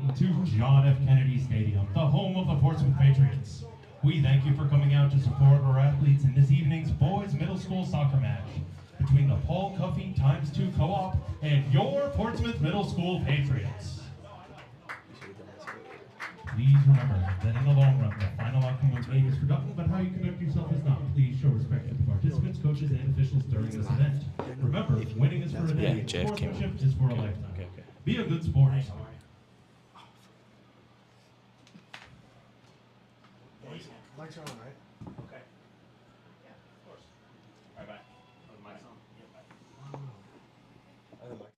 welcome to John F. Kennedy Stadium, the home of the Portsmouth Patriots. We thank you for coming out to support our athletes in this evening's boys middle school soccer match between the Paul Cuffee x2 Co-op and your Portsmouth Middle School Patriots. Please remember that in the long run, the final outcome of the game is forgotten, but how you conduct yourself is not. Please show respect to the participants, coaches, and officials during this event. Remember, winning is for a day, sportsmanship is for a lifetime. Be a good sport. Lights are on, right? Okay. Yeah, of course. All right, bye. Oh, the mic's on? Yeah, bye.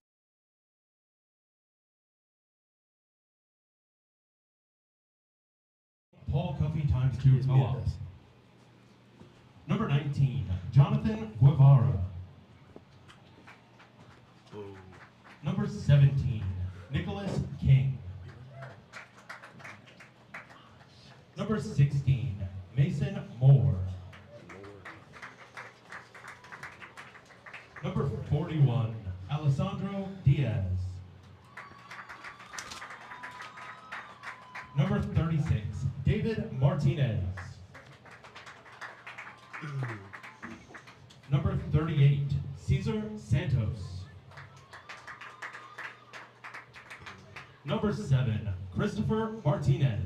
Paul Cuffee x2 Co-op. Number 19, Jonathan Guevara. Number 17, Nicholas King. Number 16, Mason Moore. Number 41, Alessandro Diaz. Number 36, David Martinez. Number 38, Cesar Santos. Number 7, Christopher Martinez.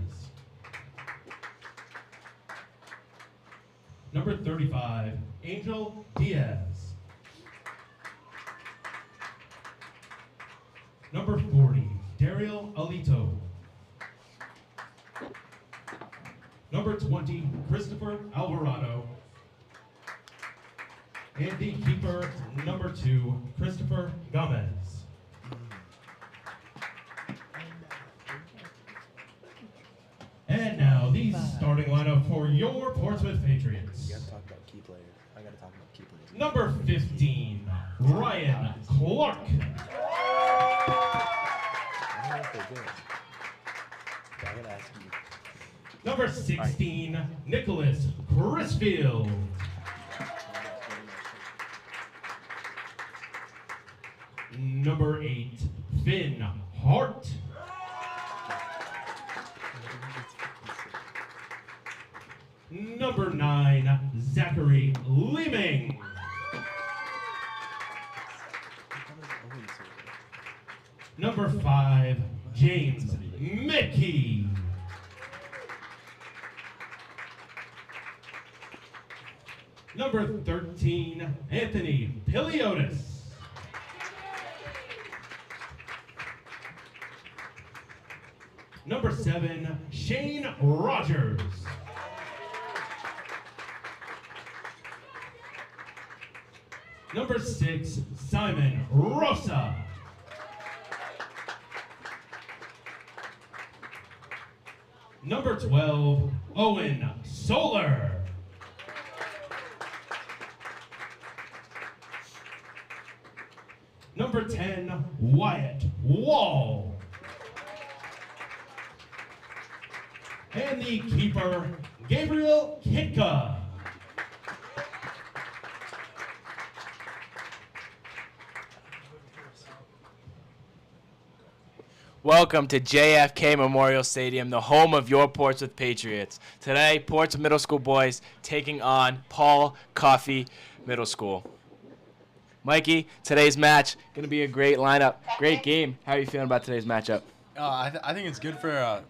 Number 35, Angel Diaz. Number 40, Daryl Alito. Number 20, Christopher Alvarado. And the keeper, number 2, Christopher Gomez. And now, the starting lineup for your Portsmouth Patriots. You gotta talk about key players. I gotta talk about key players. Number 15, Ryan Clark. I don't know if they're good. I gotta ask you. Number 16, Nicholas Crisfield. Number 8, Finn Hart. Number 9, Zachary Leeming. Number 5, James Mickey. Number 13, Anthony Piliotis. Number 7, Shane Rogers. Number 6, Simon Rosa. Number 12, Owen Solar. Number 10, Wyatt Wall. And the keeper, Gabriel Kitka. Welcome to JFK Memorial Stadium, the home of your Portsmouth Patriots. Today, Portsmouth Middle School boys taking on Paul Cuffee Middle School. Mikey, today's match, going to be a great lineup, great game. How are you feeling about today's matchup? I think it's good for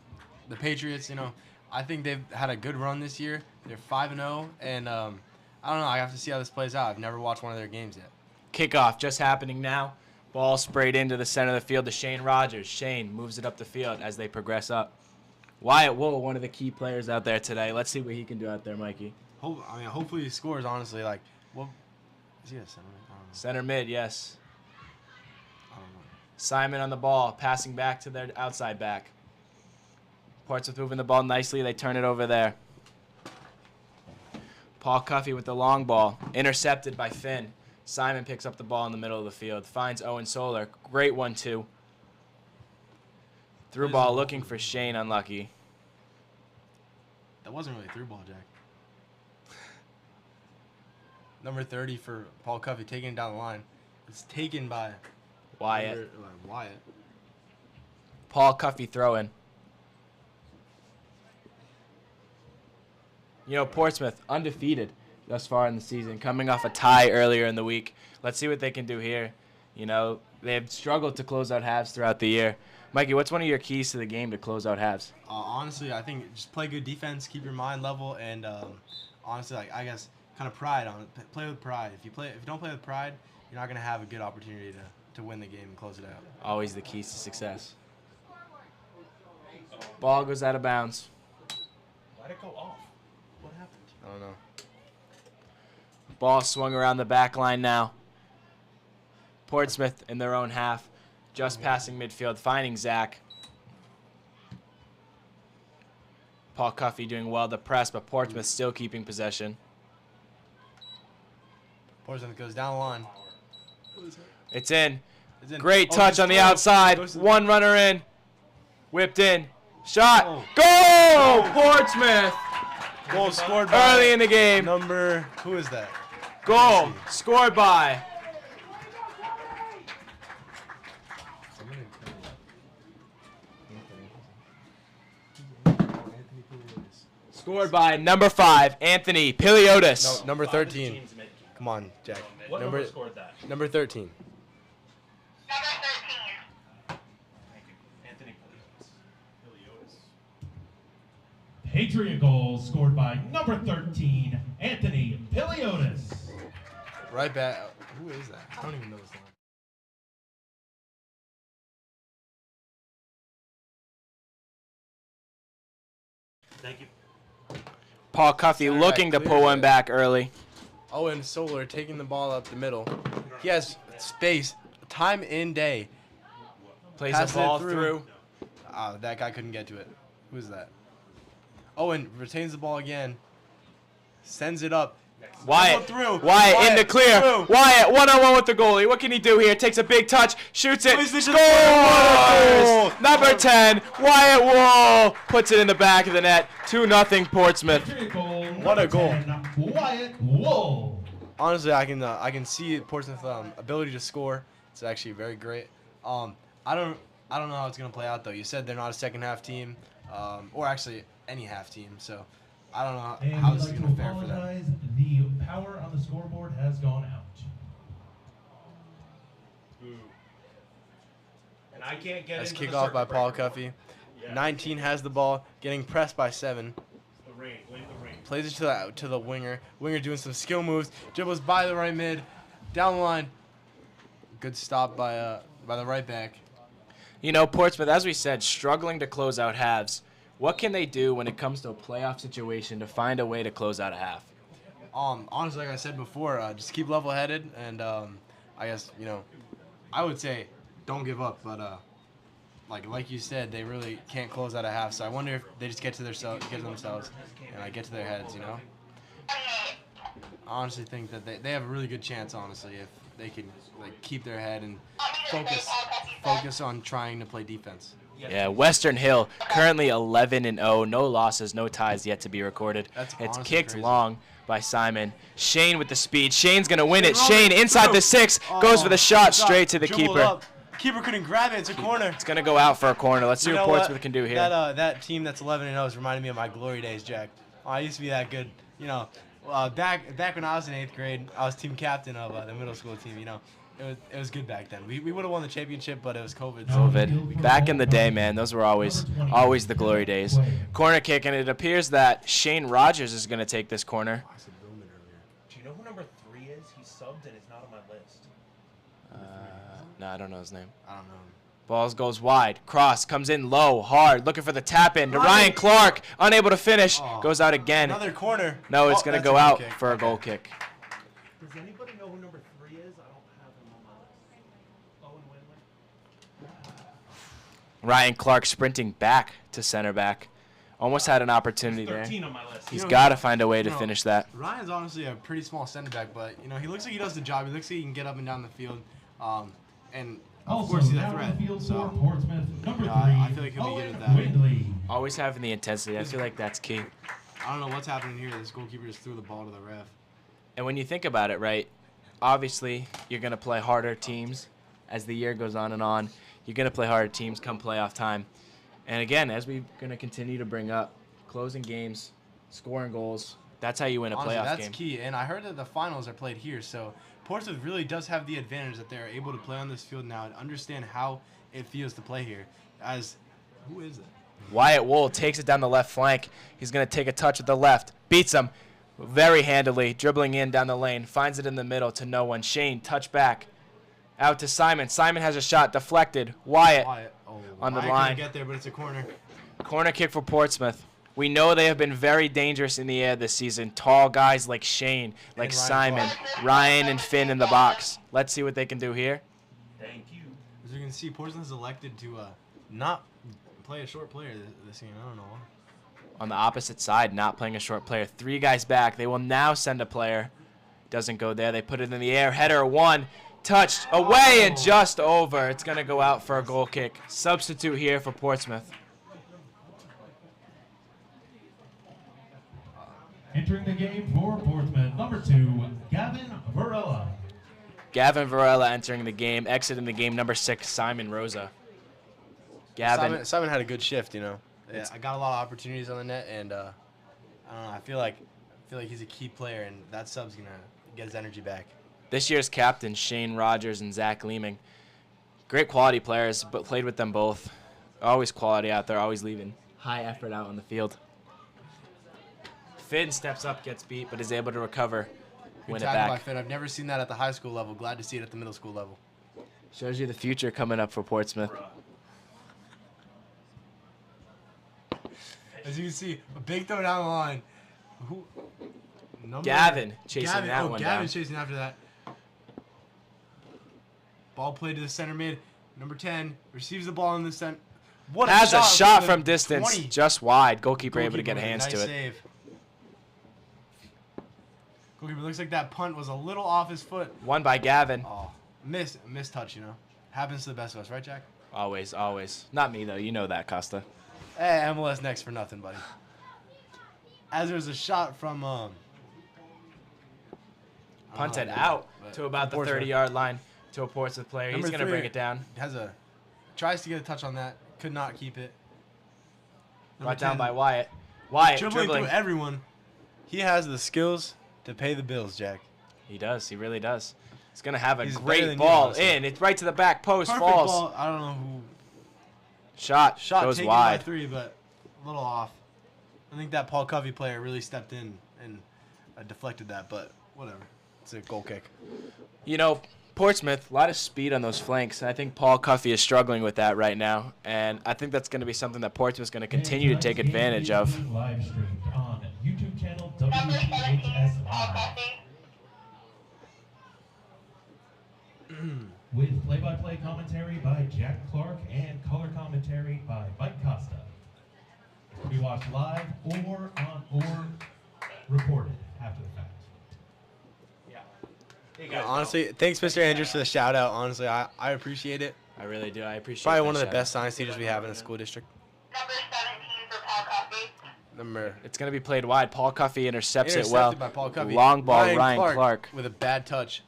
the Patriots. You know, I think they've had a good run this year. They're 5-0, and I don't know. I have to see how this plays out. I've never watched one of their games yet. Kickoff just happening now. Ball sprayed into the center of the field to Shane Rogers. Shane moves it up the field as they progress up. Wyatt Wool, one of the key players out there today. Let's see what he can do out there, Mikey. Hopefully he scores. Honestly, like, what is he a center? I don't know. Center mid, yes. I don't know. Simon on the ball, passing back to their outside back. Portsmouth moving the ball nicely. They turn it over there. Paul Cuffee with the long ball, intercepted by Finn. Simon picks up the ball in the middle of the field, finds Owen Solar. Great 1-2. Through ball looking for Shane, unlucky. That wasn't really a through ball, Jack. Number 30 for Paul Cuffee, taking it down the line. It's taken by Wyatt. Wyatt. Paul Cuffee throw-in. You know, Portsmouth, undefeated thus far in the season, coming off a tie earlier in the week. Let's see what they can do here. You know, they've struggled to close out halves throughout the year. Mikey, what's one of your keys to the game to close out halves? Honestly, I think just play good defense, keep your mind level, and honestly, like I guess, kind of pride on it. Play with pride. If you don't play with pride, you're not gonna have a good opportunity to win the game and close it out. Always the keys to success. Ball goes out of bounds. Why'd it go off? What happened? I don't know. Ball swung around the back line now. Portsmouth in their own half, just passing midfield, finding Zach. Paul Cuffee doing well to press, but Portsmouth still keeping possession. Portsmouth goes down the line. It's in. It's in. Great Oh, touch it's on the through. outside. Goes to the- One runner in. Whipped in. Shot. Oh. Goal! Portsmouth. Goal scored by Early in the game. who is that? Goal scored by number 5, Anthony Piliotis. No, number 13. Come on, Jack. What number scored that? Number 13. Thank you. Anthony Piliotis. Patriot goal scored by number 13, Anthony Piliotis. Right back. Who is that? I don't even know this line. Thank you. Paul Cuffee Center looking back, to clear pull one back. back early. Owen Solar taking the ball up the middle. He has space, time in day. Plays Passes the it ball through. through. That guy couldn't get to it. Who is that? Owen retains the ball again. Sends it up. Wyatt, Through. Wyatt in the clear. Through. Wyatt one-on-one with the goalie. What can he do here? Takes a big touch, shoots it, Plays it to scores! the goal. Number 10, Wyatt Wool puts it in the back of the net. 2-0 Portsmouth. Patriot goal. What a goal. 10, Wyatt Wool. Honestly, I can see Portsmouth's ability to score. It's actually very great. I don't know how it's gonna play out though. You said they're not a second half team, or actually any half team. So I don't know And how we'd this is like to gonna fare for them. apologize. The power on the scoreboard has gone out. And I can't get That's into the kickoff by circuit Paul breaker. Cuffee. Yeah. 19 has the ball, getting pressed by 7. The rain, blame the rain. Plays it to the winger. Winger doing some skill moves. Dribbles by the right mid, down the line. Good stop by the right back. You know, Portsmouth, as we said, struggling to close out halves. What can they do when it comes to a playoff situation to find a way to close out a half? Honestly, like I said before, just keep level-headed, and I guess I would say don't give up. But like you said, they really can't close out a half. So I wonder if they just get to themselves and get to their heads. I honestly think that they have a really good chance. Honestly, if they can keep their head and focus on trying to play defense. Yeah, Western Hill currently 11-0, no losses, no ties yet to be recorded. That's It's honestly kicked crazy. long by Simon. Shane with the speed. Shane's gonna win it. Shane inside the 6, goes for the shot straight to the Dribbled keeper. up. Keeper couldn't grab it. It's a corner. It's gonna go out for a corner. Let's see You what know Portsmouth can do here. That team that's 11-0 is reminding me of my glory days, Jack. I used to be that good. Back when I was in 8th grade, I was team captain of the middle school team. It was good back then. We would have won the championship, but it was COVID. So. COVID. Back in the day, man, those were always the glory days. Corner kick, and it appears that Shane Rogers is gonna take this corner. Do you know who number 3 is? He subbed and it's not on my list. No, I don't know his name. I don't know. Balls goes wide. Cross comes in low, hard, looking for the tap in to Ryan Clark. Unable to finish. Oh. Goes out again. Another corner. No, it's Oh, going to that's go a goal out kick. for a goal kick. Does anybody know who number 3 is? I don't have him on my list. Owen Winley? Ryan Clark sprinting back to center back. Almost had an opportunity there. 13 on my list. He's got to find a way to finish that. Ryan's honestly a pretty small center back, but he looks like he does the job. He looks like he can get up and down the field, and of Also, course he's a down threat. the field So for Portsmouth, number 3, I feel like he'll be good at that. Windley. Always having the intensity. I feel like that's key. I don't know what's happening here. This goalkeeper just threw the ball to the ref. And when you think about it, right, obviously you're going to play harder teams as the year goes on and on. You're going to play harder teams come playoff time. And again, as we're going to continue to bring up, closing games, scoring goals, that's how you win a Honestly, playoff that's game. key. And I heard that the finals are played here, so Portsmouth really does have the advantage that they're able to play on this field now and understand how it feels to play here. Who is it? Wyatt Wool takes it down the left flank. He's going to take a touch with the left. Beats him very handily, dribbling in down the lane. Finds it in the middle to no one. Shane, touch back. Out to Simon. Simon has a shot. Deflected. Wyatt on the Wyatt line. couldn't get there, but it's a corner. Corner kick for Portsmouth. We know they have been very dangerous in the air this season. Tall guys like Shane, like And Simon, Ryan, and Finn in the box. Let's see what they can do here. Thank you. As you can see, Portsmouth's elected to not play a short player this game. I don't know why. On the opposite side, not playing a short player. 3 guys back. They will now send a player. Doesn't go there. They put it in the air. Header 1. Touched away and just over. It's going to go out for a goal kick. Substitute here for Portsmouth. Entering the game for Portsmouth, number 2, Gavin Varela. Gavin Varela entering the game. Exiting the game, number 6, Simon Rosa. Gavin. Simon had a good shift, you know. Yeah, I got a lot of opportunities on the net, and I don't know. I feel like he's a key player, and that sub's gonna get his energy back. This year's captain, Shane Rogers and Zach Leeming. Great quality players, but played with them both. Always quality out there, always leaving high effort out on the field. Finn steps up, gets beat, but is able to recover, Good win it tackle by back. Finn. I've never seen that at the high school level. Glad to see it at the middle school level. Shows you the future coming up for Portsmouth. As you can see, a big throw down the line. Gavin chasing that one down. Gavin's chasing after that. Ball played to the center mid. Number 10 receives the ball in the center. What Has a shot the from distance, 20. just wide. Goalkeeper able to get with a hands nice to it. Save. Goalkeeper looks like that punt was a little off his foot. Won by Gavin. Oh, missed touch, you know. Happens to the best of us, right, Jack? Always, always. Not me, though. You know that, Costa. Hey, MLS next for nothing, buddy. As there's a shot from Punted I don't know, out but to about the Portsmouth. 30-yard line to a Portsmouth player. Number He's going to 3 bring it down. Tries to get a touch on that. Could not keep it. Number Brought down 10, by Wyatt. Wyatt dribbling dribbling. through everyone. He has the skills to pay the bills, Jack. He does. He really does. He's going to have a He's better great than you, ball honestly. in. It's right to the back post. Perfect Falls. ball. I don't know who Shot goes taken wide. by 3, but a little off. I think that Paul Cuffee player really stepped in and deflected that, but whatever. It's a goal kick. You know, Portsmouth, a lot of speed on those flanks. I think Paul Cuffee is struggling with that right now, and I think that's going to be something that Portsmouth's going to continue to take advantage of. Live streamed on YouTube channel WPHS Live. With play-by-play commentary by Jack Clark and color commentary by Mike Costa. To be watched live or recorded after the fact. Honestly, thanks, Mr. Andrews, for the shout out. Honestly, I appreciate it. I really do. I appreciate Probably that one of the shout. best science teachers we have in the school district. Number 17 for Paul Coffee. It's going to be played wide. Paul Cuffee intercepts it well. Intercepted by Paul Cuffee. Long ball, Ryan Clark. with a bad touch.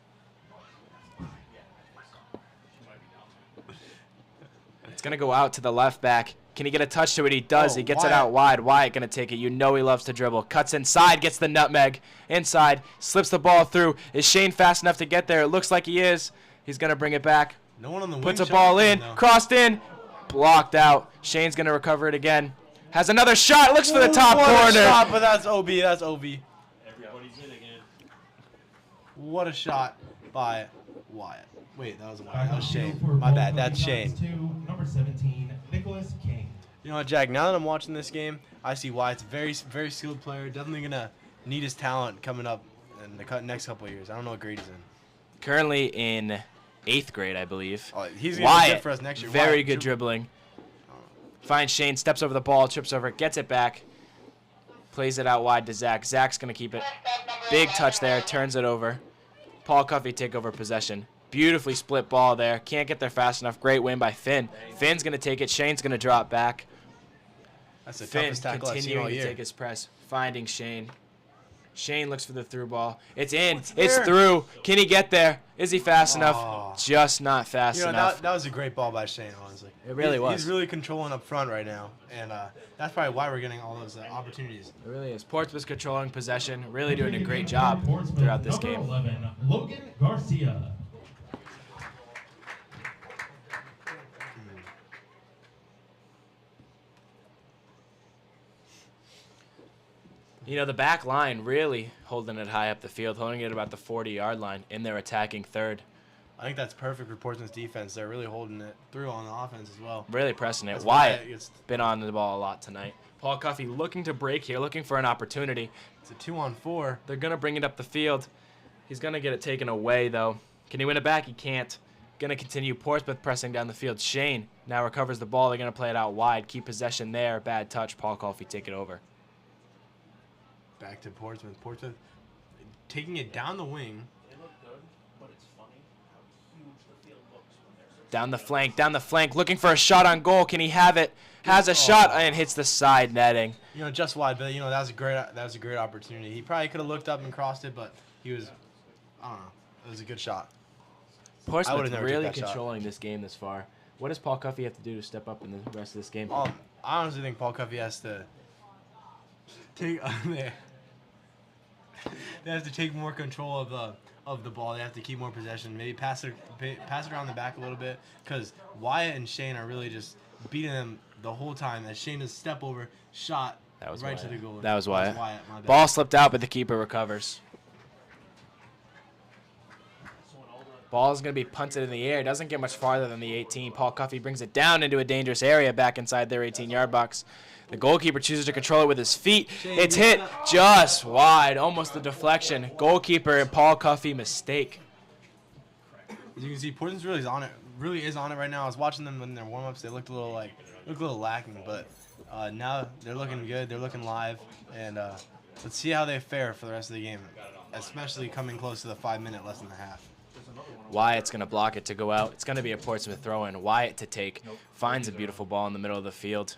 It's going to go out to the left back. Can he get a touch to it? He does. Oh, He gets it Wyatt. out wide. Wyatt going to take it. You know he loves to dribble. Cuts inside, gets the nutmeg. Inside, slips the ball through. Is Shane fast enough to get there? It looks like he is. He's going to bring it back. No one on the wing. Puts a shot ball for in. him, though. Crossed in. Blocked out. Shane's going to recover it again. Has another shot. Looks for the top What a corner. shot, but that's OB. That's OB. Everybody's in again. What a shot by Wyatt. Wait, that was Wyatt. That was Shane. My bad. That's Shane. Number 17, Nicholas King. You know what, Jack? Now that I'm watching this game, I see Wyatt's a very, very skilled player. Definitely gonna need his talent coming up in the next couple of years. I don't know what grade he's in. Currently in 8th grade, I believe. Oh, he's gonna be Wyatt, good for us next year. very Wyatt, good dribbling. Finds Shane, steps over the ball, trips over it, gets it back. Plays it out wide to Zach. Zach's going to keep it. Big touch there, turns it over. Paul Cuffee take over possession. Beautifully split ball there. Can't get there fast enough. Great win by Finn. Finn's going to take it. Shane's going to drop back. That's the Finn toughest tackle I've seen all continuing to year. take his press. Finding Shane. Shane looks for the through ball. It's in. It's there? through. Can he get there? Is he fast Oh. enough? Just not fast You know, enough. that was a great ball by Shane, honestly. It really was. He's really controlling up front right now, and that's probably why we're getting all those opportunities. It really is. Portsmouth controlling possession, really doing a great job throughout this game. Number 11, Logan Garcia. You know, the back line really holding it high up the field, holding it about the 40-yard line in their attacking third. I think that's perfect for Portsmouth's defense. They're really holding it through on the offense as well. Really pressing it. That's Wyatt gets- been on the ball a lot tonight. Paul Cuffee looking to break here, looking for an opportunity. It's a 2-on-4. They're going to bring it up the field. He's going to get it taken away, though. Can he win it back? He can't. Going to continue Portsmouth pressing down the field. Shane now recovers the ball. They're going to play it out wide. Keep possession there. Bad touch. Paul Cuffee take it over. Back to Portsmouth. Portsmouth taking it down the wing. They look good, but it's funny how huge the field looks when they're so Down the flank, looking for a shot on goal. Can he have it? Has a shot and hits the side netting. You know, just wide, but you know that was a great opportunity. He probably could have looked up and crossed it, but he was, I don't know, it was a good shot. I Portsmouth would've never really took that shot. controlling this game this far. What does Paul Cuffee have to do to step up in the rest of this game? I honestly think Paul Cuffee has to take they have to take more control of the ball. They have to keep more possession. Maybe pass it around the back a little bit, because Wyatt and Shane are really just beating them the whole time. As Shane does step over, shot That was right Wyatt. to the goal. That was Wyatt. my bad. Ball slipped out, but the keeper recovers. Ball's going to be punted in the air. Doesn't get much farther than the 18. Paul Cuffee brings it down into a dangerous area back inside their 18-yard box. The goalkeeper chooses to control it with his feet. It's hit just wide, almost the deflection. Goalkeeper and Paul Cuffee mistake. As you can see, Portsmouth really is on it right now. I was watching them in their warm-ups. They looked a little lacking, but now they're looking good. They're looking live, and let's see how they fare for the rest of the game, especially coming close to the 5-minute, less than the half. Wyatt's going to block it to go out. It's going to be a Portsmouth throw-in. Wyatt to take. Finds a beautiful ball in the middle of the field.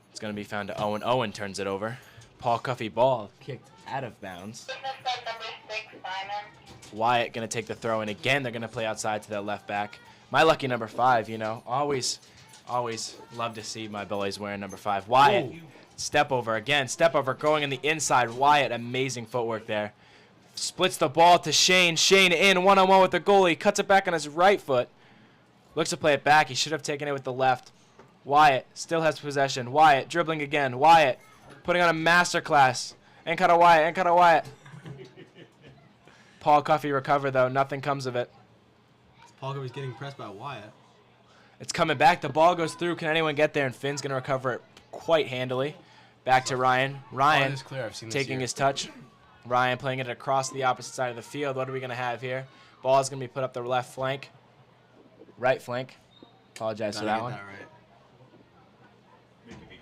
It's going to be found to Owen. Owen turns it over. Paul Cuffee ball kicked out of bounds. Business at number 6, Simon. Wyatt going to take the throw in again. They're going to play outside to their left back. My lucky number 5, you know. Always love to see my boys wearing number 5. Wyatt, step over again. Step over going in the inside. Wyatt, amazing footwork there. Splits the ball to Shane. Shane in one-on-one with the goalie. Cuts it back on his right foot. Looks to play it back. He should have taken it with the left. Wyatt still has possession. Wyatt dribbling again. Wyatt putting on a masterclass. And cut a Wyatt. Paul Cuffee recovered, though. Nothing comes of it. Paul Cuffee's getting pressed by Wyatt. It's coming back. The ball goes through. Can anyone get there? And Finn's going to recover it quite handily. Back to Ryan. Ryan is clear. I've seen this taking here. his touch. Ryan playing it across the opposite side of the field. What are we going to have here? Ball is going to be put up the left flank. Right flank. Apologize for that one. Right.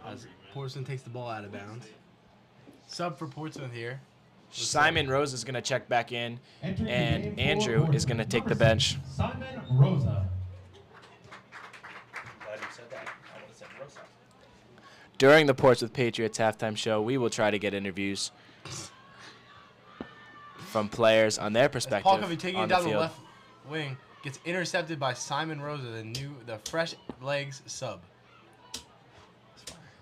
As Portsmouth takes the ball out of bounds. Sub for Portsmouth here. Simon Rose is going to check back in, Entering the and game for Andrew is Portsmouth, going to take the number bench. 6, Simon Rosa. glad you said that. I would have said Rosa. During the Portsmouth Patriots halftime show, we will try to get interviews from players on their perspective Paul Cuffee taking on it the down the field. left wing gets intercepted by Simon Rosa, the fresh legs sub.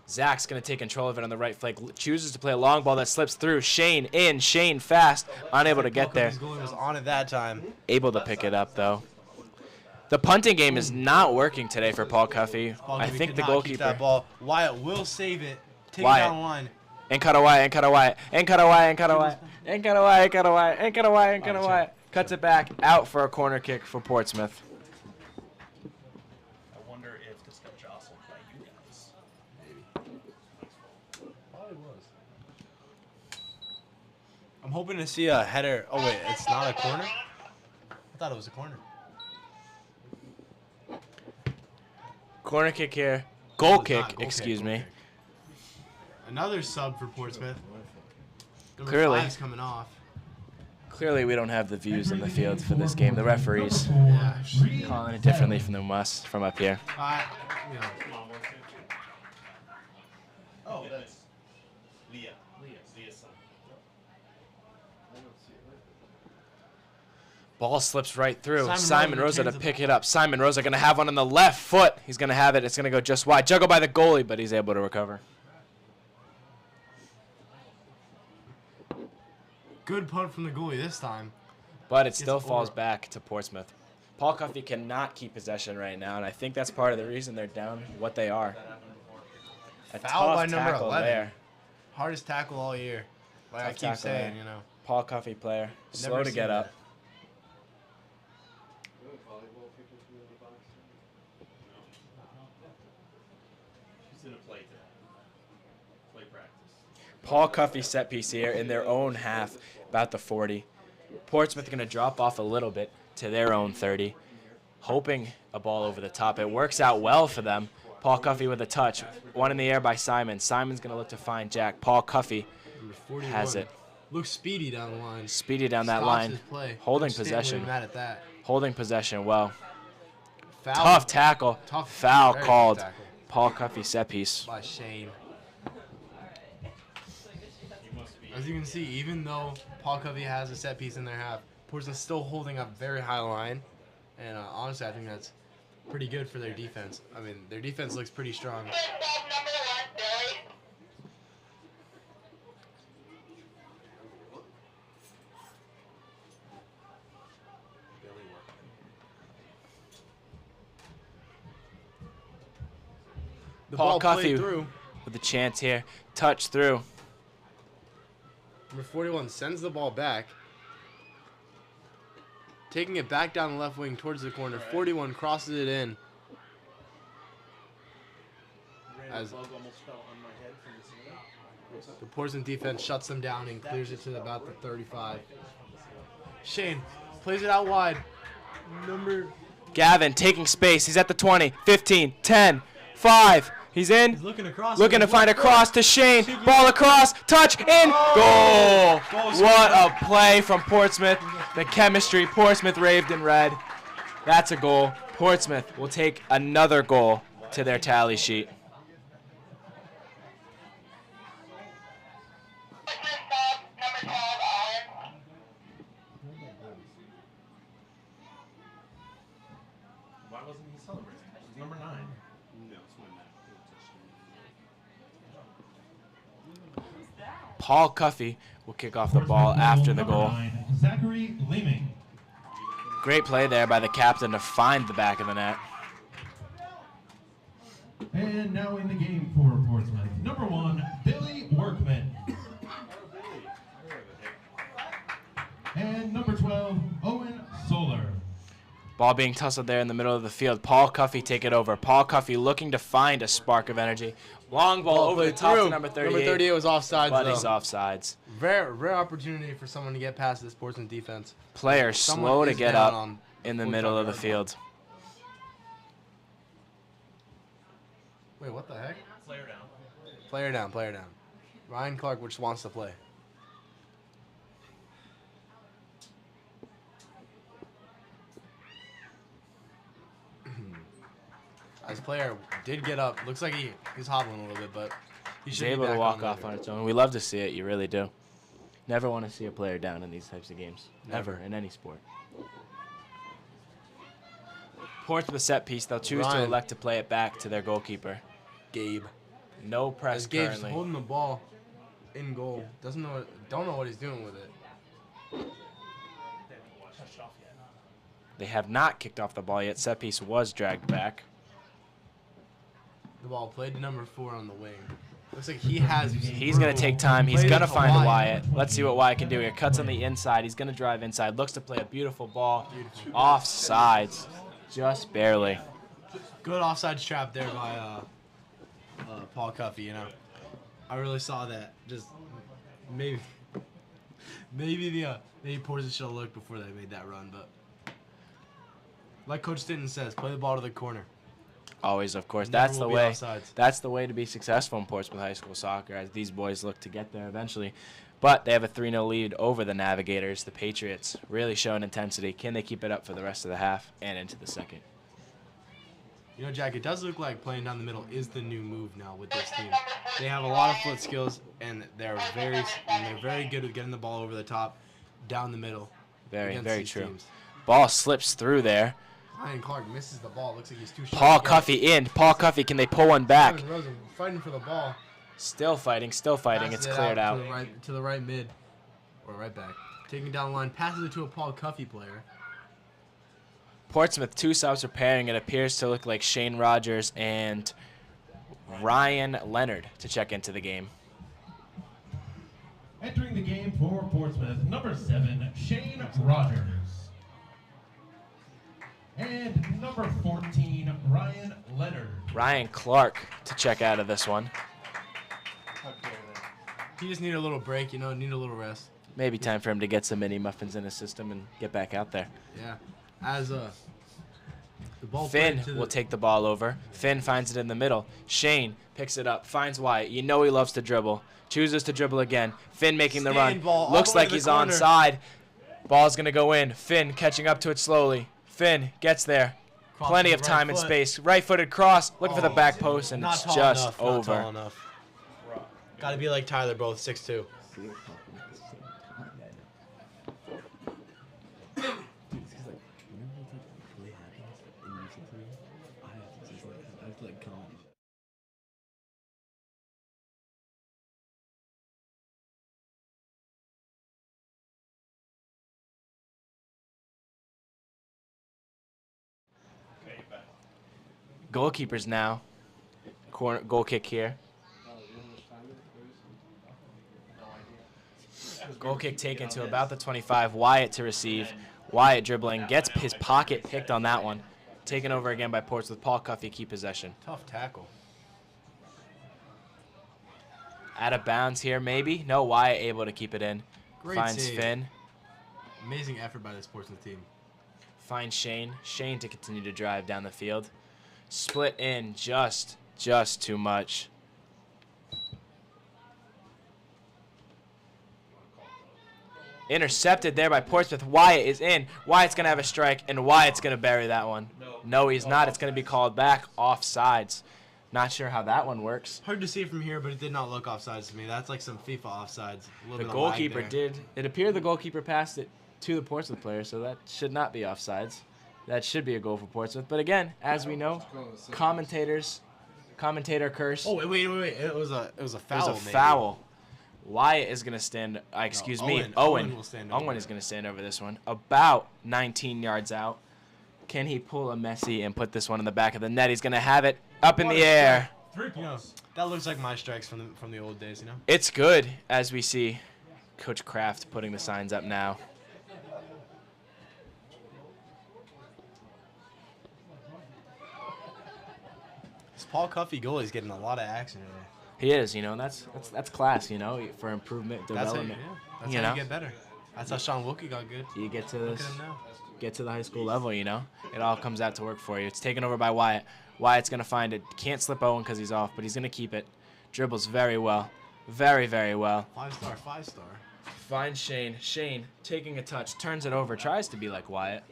Zach's going to take control of it on the right flank. Chooses to play a long ball that slips through. Shane in. Shane fast. Unable to get there. His goalie was on it that time. Able to pick it up, though. The punting game is not working today for Paul Cuffee. Paul I Cuffee think the cannot keep that goalkeeper. ball. Wyatt will save it. Take Wyatt. it down the line. And cut a Wyatt. And cut a Wyatt. And cut a Wyatt. And cut a Wyatt. And cut a Wyatt. And cut a Wyatt. And cut a Wyatt. And cut a Wyatt. Cuts it back out for a corner kick for Portsmouth. I wonder if this got jostled by you guys. Probably was. I'm hoping to see a header. Oh wait, it's not a corner? I thought it was a corner. Corner kick here. Goal It's kick, not. Goal excuse kick, me. goal kick. Another sub for Portsmouth. Number Clearly. 5's coming off. Clearly, we don't have the views in the field for this game. The referees Number 4, Reed calling it differently Bell. from us from up here. You know, Oh, that's Leah's son. Ball slips right through. Simon Simon Rosa Rosa to retains the pick it up. Simon Rosa going to have one on the left foot. He's going to have it. It's going to go just wide. Juggled by the goalie, but he's able to recover. Good punt from the goalie this time. But it still It's falls over. back to Portsmouth. Paul Cuffee cannot keep possession right now, and I think that's part of the reason they're down what they are. A Foul tough by number tackle 11. there. Hardest tackle all year. Like I Tough keep tackle saying, there. you know. Paul Cuffee player. Slow Never to seen get up. that. He's in a play today. Play practice. Paul Cuffee set piece here in their own half, about the 40. Portsmouth going to drop off a little bit to their own 30, hoping a ball over the top. It works out well for them. Paul Cuffee with a touch. One in the air by Simon. Simon's going to look to find Jack. Paul Cuffee Number 41. has it. Looks speedy down the line. Speedy down that Stops line. his play. Holding Coach Stanley possession. mad at that. Holding possession well. Foul Tough tackle. Tough- Foul very called. good tackle Paul Cuffee set piece. by Shane. As you can see, even though Paul Covey has a set piece in their half, Portsmouth's still holding up very high line. And honestly, I think that's pretty good for their defense. I mean, their defense looks pretty strong. Good job, number 1, Billy. The Paul ball played Cuffey through. with a chance here. Touch through. Number 41 sends the ball back. Taking it back down the left wing towards the corner. 41 crosses it in. As Bug almost fell on my head from the ceiling. the Portsmouth defense shuts them down and clears it to about the 35. Shane plays it out wide. Number Gavin taking space. He's at the 20, 15, 10, 5. He's in. He's looking across. Looking to find a cross to Shane. Ball across. Touch. In. Goal. What a play from Portsmouth. The chemistry. Portsmouth raved in red. That's a goal. Portsmouth will take another goal to their tally sheet. Portsmouth sub, number 12, Owen. Why wasn't he celebrating? He's number 9. Paul Cuffey will kick off the ball after the goal. Zachary Leeming. Great play there by the captain to find the back of the net. And now in the game for Portsmouth, number 1, Billy Workman. And number 12, Owen Solar. Ball being tussled there in the middle of the field. Paul Cuffey take it over. Paul Cuffey looking to find a spark of energy. Long ball over the top to number 38. Number 38 was offsides, But though. he's offsides. Rare opportunity for someone to get past this Portsmouth defense. Player Someone slow to is get down up on in the 45 middle of the yard line. field. Wait, what the heck? Player down. Player down, player down. Ryan Clark, which wants to play. As player did get up. Looks like he's hobbling a little bit, but he He's should be able to back walk on off later. on its own. We love to see it. You really do. Never want to see a player down in these types of games. Never. Ever in any sport. Portsmouth set piece. They'll choose to Ryan. elect to play it back to their goalkeeper. Gabe. No press As Gabe's currently. holding the ball in goal. Don't know what he's doing with it. They have not kicked off the ball yet. Set piece was dragged back. The ball played to number 4 on the wing. Looks like he has. He's going to take time. He's Played going to it to find Wyatt. Wyatt. Let's see what Wyatt can do here. Cuts on the inside. He's going to drive inside. Looks to play a beautiful ball. Offsides. Just barely. Good offsides trap there by Paul Cuffey, you know. I really saw that. Just maybe Portsmouth should have looked before they made that run, but like Coach Stinton says, play the ball to the corner. Always, of course. Never That's the will be way. offsides. That's the way to be successful in Portsmouth High School soccer, as these boys look to get there eventually. But they have a 3-0 lead over the Navigators. The Patriots really showing intensity. Can they keep it up for the rest of the half and into the second? You know, Jack, it does look like playing down the middle is the new move now with this team. They have a lot of foot skills, and they're very good at getting the ball over the top, down the middle. Very, against very these true. teams. Ball slips through there. Ryan Clark misses the ball. Looks like he's too short. Paul Cuffee in. Paul Cuffee, can they pull one back? Kevin Rosen fighting for the ball. Still fighting, still fighting. Passes It's it cleared out. To the right mid. Or right back. Taking down the line. Passes it to a Paul Cuffee player. Portsmouth, 2 subs preparing. It appears to look like Shane Rogers and Ryan Leonard to check into the game. Entering the game for Portsmouth, number 7, Shane Rogers. And number 14, Ryan Leonard. Ryan Clark to check out of this one. He just need a little break, need a little rest. Maybe time for him to get some mini muffins in his system and get back out there. Yeah. As the ball Finn will take the ball over. Finn finds it in the middle. Shane picks it up, finds Wyatt. You know he loves to dribble. Chooses to dribble again. Finn making the run. Looks like he's onside. Ball's going to go in. Finn catching up to it slowly. Finn gets there. Plenty of time and space. Right-footed cross. Looking for the back post, and it's just over. Not tall enough. Got to be like Tyler, both 6'2". Goalkeepers now. Goal kick here. Goal kick taken to about the 25. Wyatt to receive. Wyatt dribbling. Gets his pocket picked on that one. Taken over again by Portsmouth. Paul Cuffee keep possession. Tough tackle. Out of bounds here, maybe. No, Wyatt able to keep it in. Great Finds save. Finn. Amazing effort by this Portsmouth team. Finds Shane. Shane to continue to drive down the field. Split in just too much. Intercepted there by Portsmouth. Wyatt is in. Wyatt's going to have a strike, and Wyatt's going to bury that one. No, he's not. It's going to be called back. Offsides. Not sure how that one works. Hard to see from here, but it did not look offsides to me. That's like some FIFA offsides. The goalkeeper did. It appeared the goalkeeper passed it to the Portsmouth player, so that should not be offsides. That should be a goal for Portsmouth. But again, as we know, commentator curse. Oh, wait. It was a foul. It was a foul. Wyatt is going to stand, Owen will stand over. Owen is going to stand over this one. About 19 yards out. Can he pull a Messi and put this one in the back of the net? He's going to have it up in the air. 3 points. That looks like my strikes from the old days, It's good, as we see Coach Kraft putting the signs up now. This Paul Cuffee goal is getting a lot of action today. He is, that's class, for improvement, That's development. how you get better. That's how Sean Wilkie got good. You get to Look this, at him now. get to the high school level, It all comes out to work for you. It's taken over by Wyatt. Wyatt's going to find it. Can't slip Owen because he's off, but he's going to keep it. Dribbles very well. Very, very well. 5-star. Finds Shane. Shane taking a touch, turns it over, tries to be like Wyatt.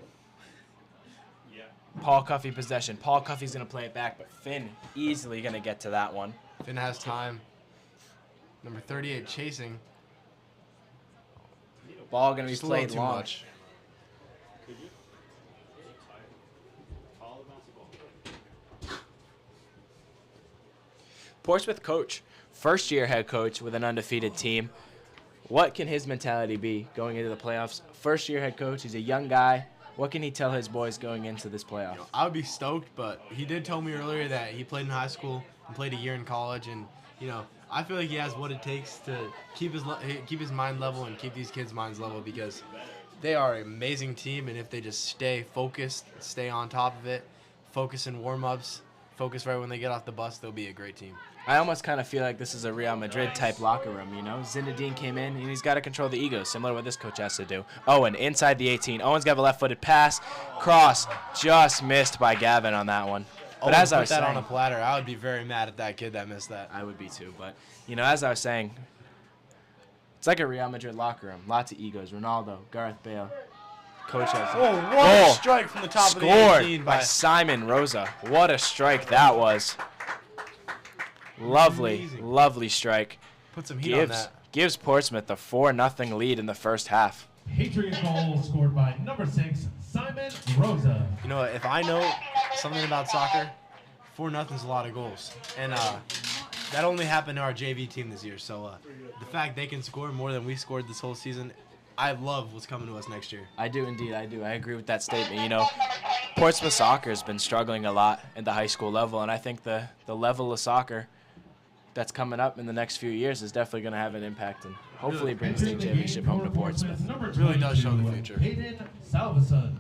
Paul Cuffee possession. Paul Cuffee's going to play it back, but Finn easily going to get to that one. Finn has time. Number 38 chasing. Ball going to be Just a little played too long. much. Portsmouth coach, first-year head coach with an undefeated team. What can his mentality be going into the playoffs? First-year head coach, he's a young guy. What can he tell his boys going into this playoff? I would be stoked, but he did tell me earlier that he played in high school and played a year in college, and I feel like he has what it takes to keep his mind level and keep these kids' minds level, because they are an amazing team, and if they just stay focused, stay on top of it, focus in warm-ups, focus right when they get off the bus, they'll be a great team. I almost kind of feel like this is a Real Madrid type locker room, Zinedine came in, and he's got to control the ego, similar to what this coach has to do. Owen, inside the 18. Owen's got a left-footed pass. Cross, just missed by Gavin on that one. But as I was saying, on a platter, I would be very mad at that kid that missed that. I would be too, but, as I was saying, it's like a Real Madrid locker room. Lots of egos. Ronaldo, Gareth Bale. Coach has what a strike from the top of the 18 by Simon Rosa. What a strike that was. Lovely strike. Put some heat on that. Gives Portsmouth the 4-0 lead in the first half. Patriot goal scored by number 6, Simon Rosa. You know, if I know something about soccer, 4-0's a lot of goals. And that only happened to our JV team this year. So the fact they can score more than we scored this whole season, I love what's coming to us next year. I do indeed. I do. I agree with that statement. You know, Portsmouth soccer has been struggling a lot at the high school level, and I think the level of soccer that's coming up in the next few years is definitely going to have an impact and hopefully bring the state championship home to Portsmouth. Number Really does show the 22, future. Hayden Salveson.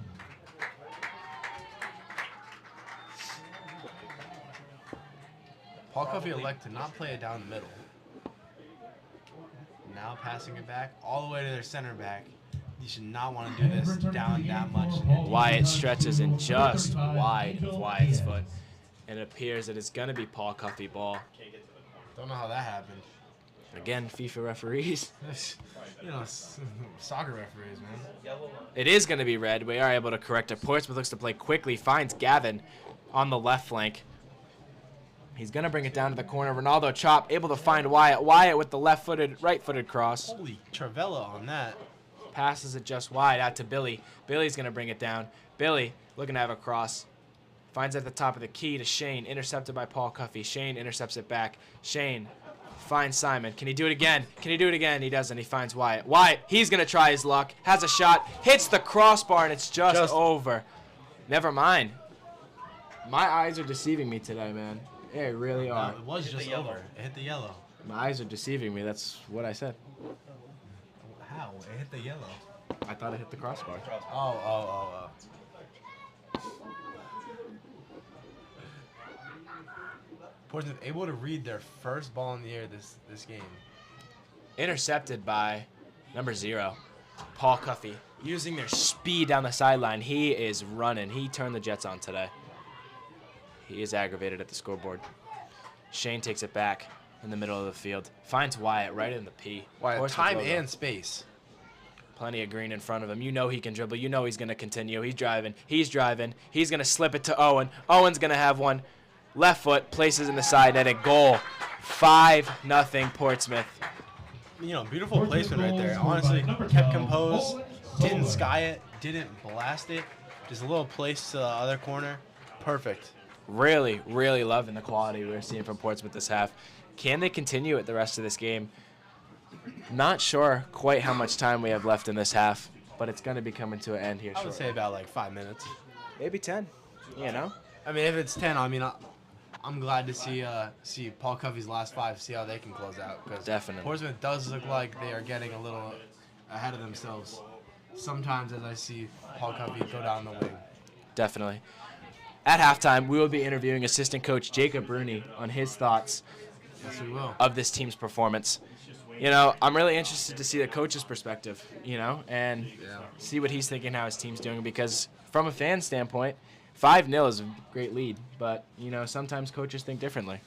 Paul Cuffee elect to not play it down the middle. Now passing it back all the way to their center back. You should not want to do this down that much. Wyatt stretches in just wide of Wyatt's foot, and it appears that it's going to be Paul Cuffee ball. Don't know how that happened. Again, FIFA referees. You know, soccer referees, man. It is going to be red. We are able to correct it. Portsmouth looks to play quickly, finds Gavin on the left flank. He's going to bring it down to the corner. Ronaldo chop, able to find Wyatt. Wyatt with the right-footed cross. Holy Travella on that. Passes it just wide out to Billy. Billy's going to bring it down. Billy looking to have a cross. Finds at the top of the key to Shane. Intercepted by Paul Cuffee. Shane intercepts it back. Shane finds Simon. Can he do it again? Can he do it again? He doesn't. He finds Wyatt. Wyatt, he's going to try his luck. Has a shot. Hits the crossbar, and it's just over. Never mind. My eyes are deceiving me today, man. They really are. It was just over. It hit the yellow. My eyes are deceiving me. That's what I said. How? It hit the yellow. I thought it hit the crossbar. Oh. Portsmouth able to read their first ball in the air this game. Intercepted by number 0, Paul Cuffee. Using their speed down the sideline. He is running. He turned the Jets on today. He is aggravated at the scoreboard. Shane takes it back in the middle of the field. Finds Wyatt right in the P. Wyatt, time and space. Plenty of green in front of him. You know he can dribble. You know he's going to continue. He's driving. He's driving. He's going to slip it to Owen. Owen's going to have one. Left foot, places in the side net, a goal. 5-0 Portsmouth. You know, beautiful placement right there. Honestly, kept composed, didn't sky it, didn't blast it. Just a little place to the other corner. Perfect. Really, really loving the quality we're seeing from Portsmouth this half. Can they continue it the rest of this game? Not sure quite how much time we have left in this half, but it's going to be coming to an end here I would shortly. say about like 5 minutes. Maybe 10, you know? I mean, if it's 10, I mean, I'm glad to see Paul Cuffee's last 5, see how they can close out. Cause Definitely. Portsmouth does look like they are getting a little ahead of themselves. Sometimes as I see Paul Cuffee go down the wing. Definitely. At halftime, we will be interviewing assistant coach Jacob Bruni on his thoughts Yes, we will. of this team's performance. You know, I'm really interested to see the coach's perspective, you know, and see what he's thinking, how his team's doing, because from a fan standpoint, 5-0 is a great lead, but, you know, sometimes coaches think differently.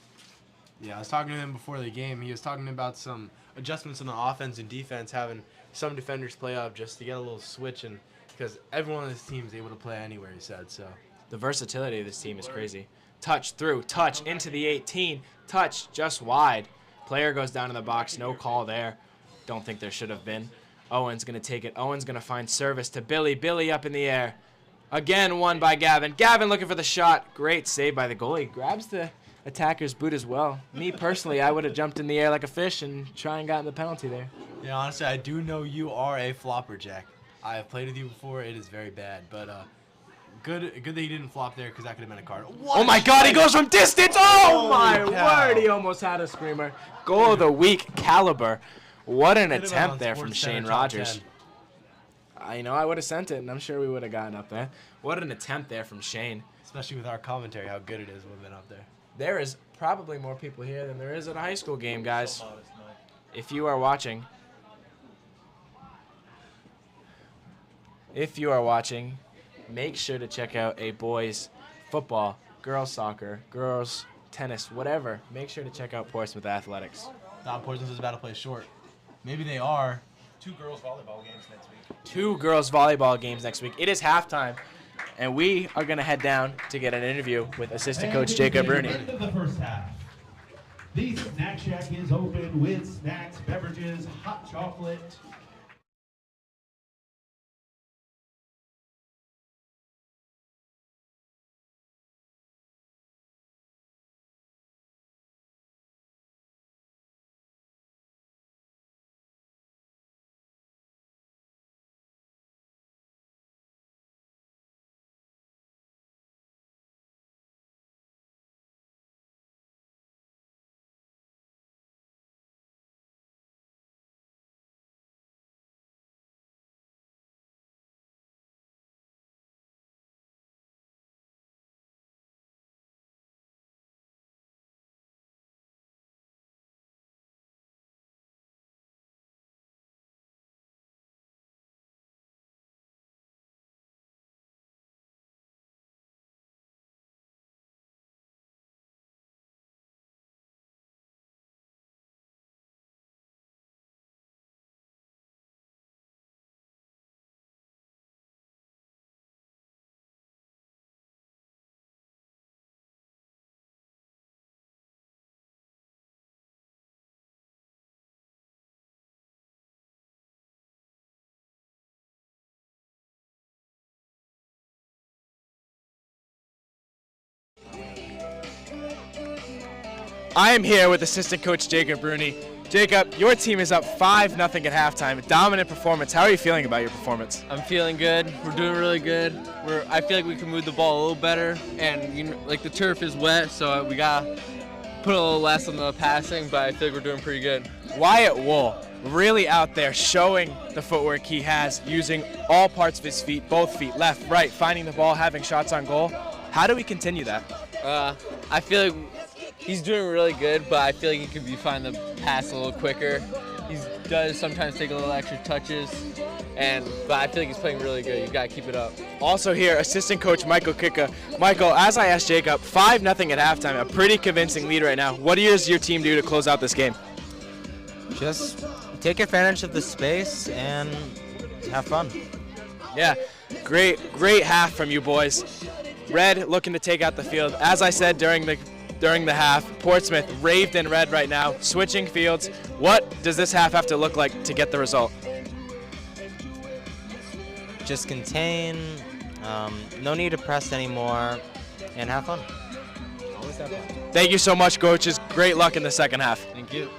Yeah, I was talking to him before the game. He was talking about some adjustments in the offense and defense, having some defenders play up just to get a little switch, and because everyone on this team is able to play anywhere, he said. So The versatility of this team is crazy. Touch through, touch into the 18, touch just wide. Player goes down in the box, no call there. Don't think there should have been. Owen's going to take it. Owen's going to find service to Billy. Billy up in the air. Again, won by Gavin. Gavin looking for the shot. Great save by the goalie. Grabs the attacker's boot as well. Me, personally, I would have jumped in the air like a fish and tried and gotten the penalty there. yeah, honestly, I do know you are a flopper, Jack. I have played with you before. It is very bad, but good that he didn't flop there because that could have been a card. Oh my God, he goes from distance. Oh my Holy cow. word, he almost had a screamer. Goal of the week caliber. What an Could have been attempt on there from Sports Shane Center top Rogers. 10. I would have sent it, and I'm sure we would have gotten up there. What an attempt there from Shane. Especially with our commentary, how good it is would have been up there. There is probably more people here than there is at a high school game, guys. If you are watching, make sure to check out a boys football, girls soccer, girls tennis, whatever. Make sure to check out Portsmouth Athletics. Thought Portsmouth was about to play short. Maybe they are. 2 girls volleyball games next week. 2 girls volleyball games next week. It is halftime, and we are going to head down to get an interview with assistant coach Jacob Rooney. End of the first half. The snack shack is open with snacks, beverages, hot chocolate, I am here with assistant coach Jacob Bruni. Jacob, your team is up 5-0 at halftime. Dominant performance. How are you feeling about your performance? I'm feeling good. We're doing really good. I feel like we can move the ball a little better, and like the turf is wet, so we gotta put a little less on the passing. But I feel like we're doing pretty good. Wyatt Wool, really out there showing the footwork he has, using all parts of his feet, both feet, left, right, finding the ball, having shots on goal. How do we continue that? I feel like he's doing really good, but I feel like he could find the pass a little quicker. He does sometimes take a little extra touches, but I feel like he's playing really good. You gotta keep it up. Also here, assistant coach Michael Kickoff. Michael, as I asked Jacob, 5-0 at halftime, a pretty convincing lead right now. What does your team do to close out this game? Just take advantage of the space and have fun. Yeah, great half from you boys. Red looking to take out the field. As I said during the half, Portsmouth raved in red right now, switching fields. What does this half have to look like to get the result? Just contain, no need to press anymore, and have fun. Always have fun. Thank you so much, coaches. Great luck in the second half. Thank you.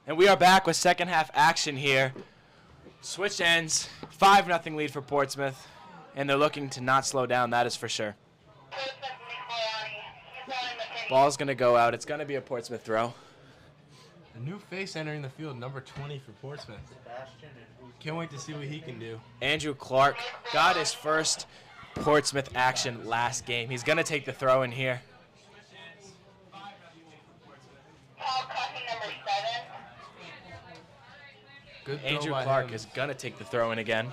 And we are back with second half action here. Switch ends, 5-0 lead for Portsmouth, and they're looking to not slow down, that is for sure. Ball's gonna go out. It's gonna be a Portsmouth throw. A new face entering the field, number 20 for Portsmouth. Can't wait to see what he can do. Andrew Clark got his first Portsmouth action last game. He's gonna take the throw in here. Cuffee, number 7. Good throw Andrew by Clark him. is gonna take the throw in again.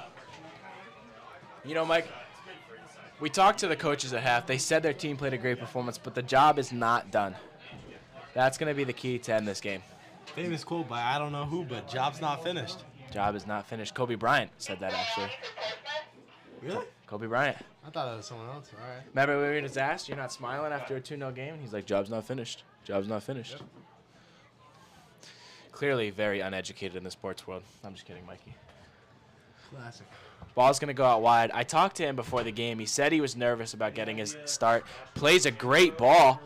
You know, Mike, we talked to the coaches at half. They said their team played a great performance, but the job is not done. That's gonna be the key to end this game. Famous quote by I don't know who, but job's not finished. Job is not finished. Kobe Bryant said that, actually. Really? Kobe Bryant. I thought that was someone else. All right. Remember when we were just asked, you're not smiling after a 2-0 game? And he's like, job's not finished. Job's not finished. Yep. Clearly very uneducated in the sports world. I'm just kidding, Mikey. Classic. Ball's going to go out wide. I talked to him before the game. He said he was nervous about getting his start. Plays a great ball.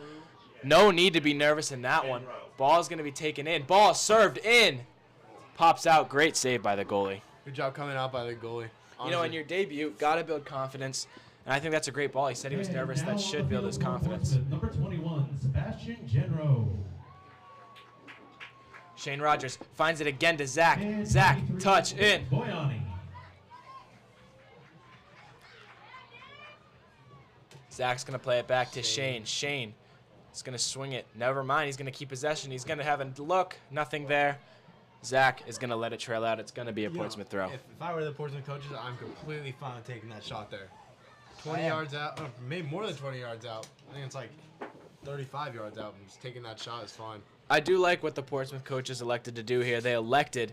No need to be nervous in that one. Ball's going to be taken in. Ball served in. Pops out. Great save by the goalie. Good job coming out by the goalie. You know, in your debut, got to build confidence. And I think that's a great ball. He said he was nervous. That should build his confidence. Number 21, Sebastian Genro. Shane Rogers finds it again to Zach. Zach, touch in. Boyani. Zach's going to play it back to Shane. Shane is going to swing it. Never mind. He's going to keep possession. He's going to have a look. Nothing there. Zach is going to let it trail out. It's going to be a Portsmouth throw. If I were the Portsmouth coaches, I'm completely fine with taking that shot there. 20 yards out, or maybe more than 20 yards out. I think it's like 35 yards out. And just taking that shot is fine. I do like what the Portsmouth coaches elected to do here. They elected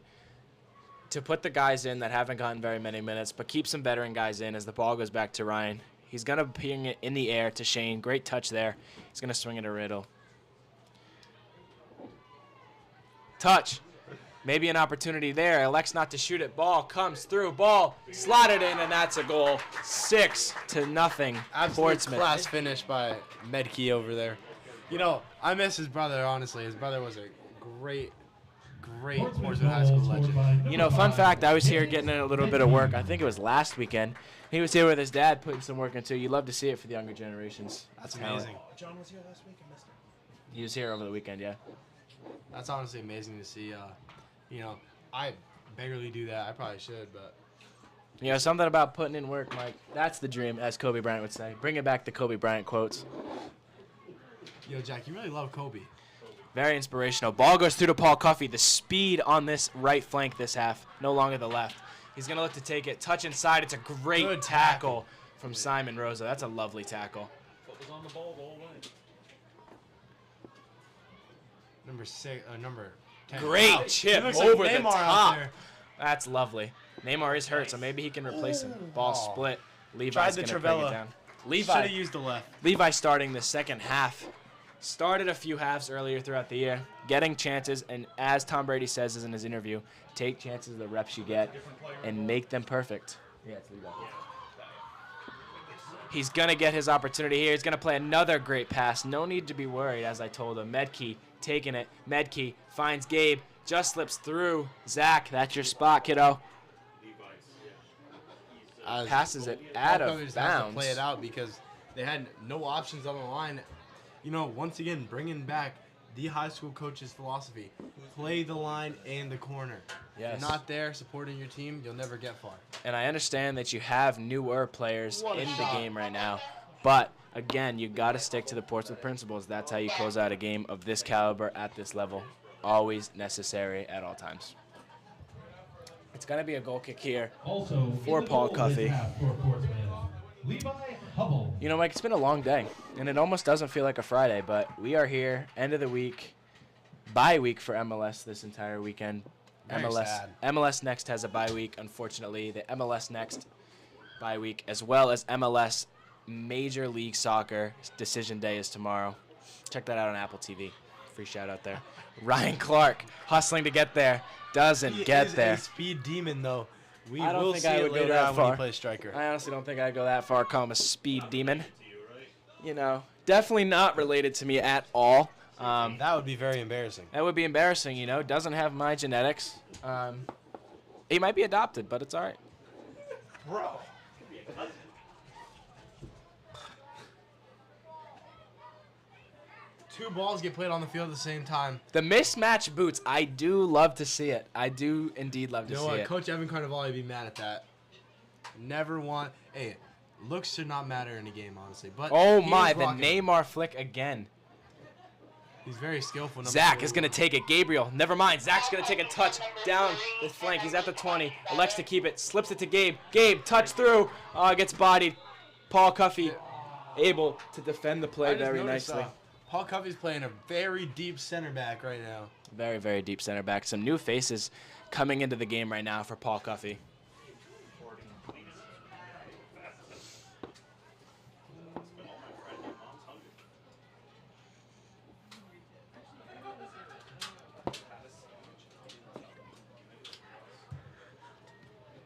to put the guys in that haven't gotten very many minutes, but keep some veteran guys in as the ball goes back to Ryan. He's going to ping it in the air to Shane. Great touch there. He's going to swing it a Riddle. Touch. Maybe an opportunity there. Elects not to shoot it. Ball comes through. Ball slotted in, and that's a goal. 6-0. Absolute Portsmouth. class finish by Medkey over there. You know, I miss his brother, honestly. His brother was a great great Portsmouth High School legend. You know, fun fact, I was here getting in a little bit of work. I think it was last weekend. He was here with his dad putting some work into. You love to see it for the younger generations. That's amazing. John was here last week. I missed him. He was here over the weekend, yeah. That's honestly amazing to see. You know, I barely do that. I probably should, but You know, something about putting in work, Mike. That's the dream, as Kobe Bryant would say. Bring it back to Kobe Bryant quotes. yo, Jack, you really love Kobe. Very inspirational. Ball goes through to Paul Cuffee. The speed on this right flank this half, no longer the left. He's going to look to take it. Touch inside. It's a great Good tackle from Simon Rosa. That's a lovely tackle. Foot was on the ball the whole way. Number 10. Great Wow. chip He looks over like the Neymar out top. there. That's lovely. Neymar is hurt, so maybe he can replace him. Ball Oh. split. Levi's Tried the going to bring Travella. it down. Should have used the left. Levi starting the second half. Started a few halves earlier throughout the year, getting chances, and as Tom Brady says in his interview, take chances of the reps you get and make them perfect. Yeah, it's Levi. He's going to get his opportunity here. He's going to play another great pass. No need to be worried, as I told him. Medkey taking it. Medkey finds Gabe. Just slips through. Zach, that's your spot, kiddo. Passes it out of Just has to bounds. play it out because they had no options on the line. You know, once again, bringing back the high school coach's philosophy. Play the line and the corner. Yes. If you're not there supporting your team, you'll never get far. And I understand that you have newer players What a in the shot. game right now. But, again, you got to stick to the Portsmouth principles. That's how you close out a game of this caliber at this level. Always necessary at all times. It's going to be a goal kick here. Also, For in the Paul goal Cuffee. this half for Portsmouth, Levi Hubble. You know, Mike, it's been a long day, and it almost doesn't feel like a Friday, but we are here, end of the week, bye week for MLS this entire weekend. Very sad. MLS Next has a bye week, unfortunately. The MLS Next bye week, as well as MLS Major League Soccer Decision Day is tomorrow. Check that out on Apple TV. Free shout out there. Ryan Clark hustling to get there. Doesn't He get is there. a speed demon, though. We I don't will think see I it would go later that on when far. he plays striker. I honestly don't think I'd go that far. Call him a speed demon. You know, definitely not related to me at all. That would be very embarrassing. That would be embarrassing, you know. Doesn't have my genetics. He might be adopted, but it's all right. Bro. Two balls get played on the field at the same time. The mismatched boots, I do love to see it. I do indeed love to You know see what? it. Coach Evan Carnevale would be mad at that. Never want. Hey, looks should not matter in a game, honestly. But Oh he my, is the rocking. Neymar flick again. He's very skillful. number Zach 4. is going to take it. Gabriel, never mind. Zach's going to take a touch down the flank. He's at the 20. Elects to keep it. Slips it to Gabe. Gabe, touch through. Gets bodied. Paul Cuffee able to defend the I play just very noticed, nicely. Paul Cuffey's playing a very deep center back right now. Very, very deep center back. Some new faces coming into the game right now for Paul Cuffee.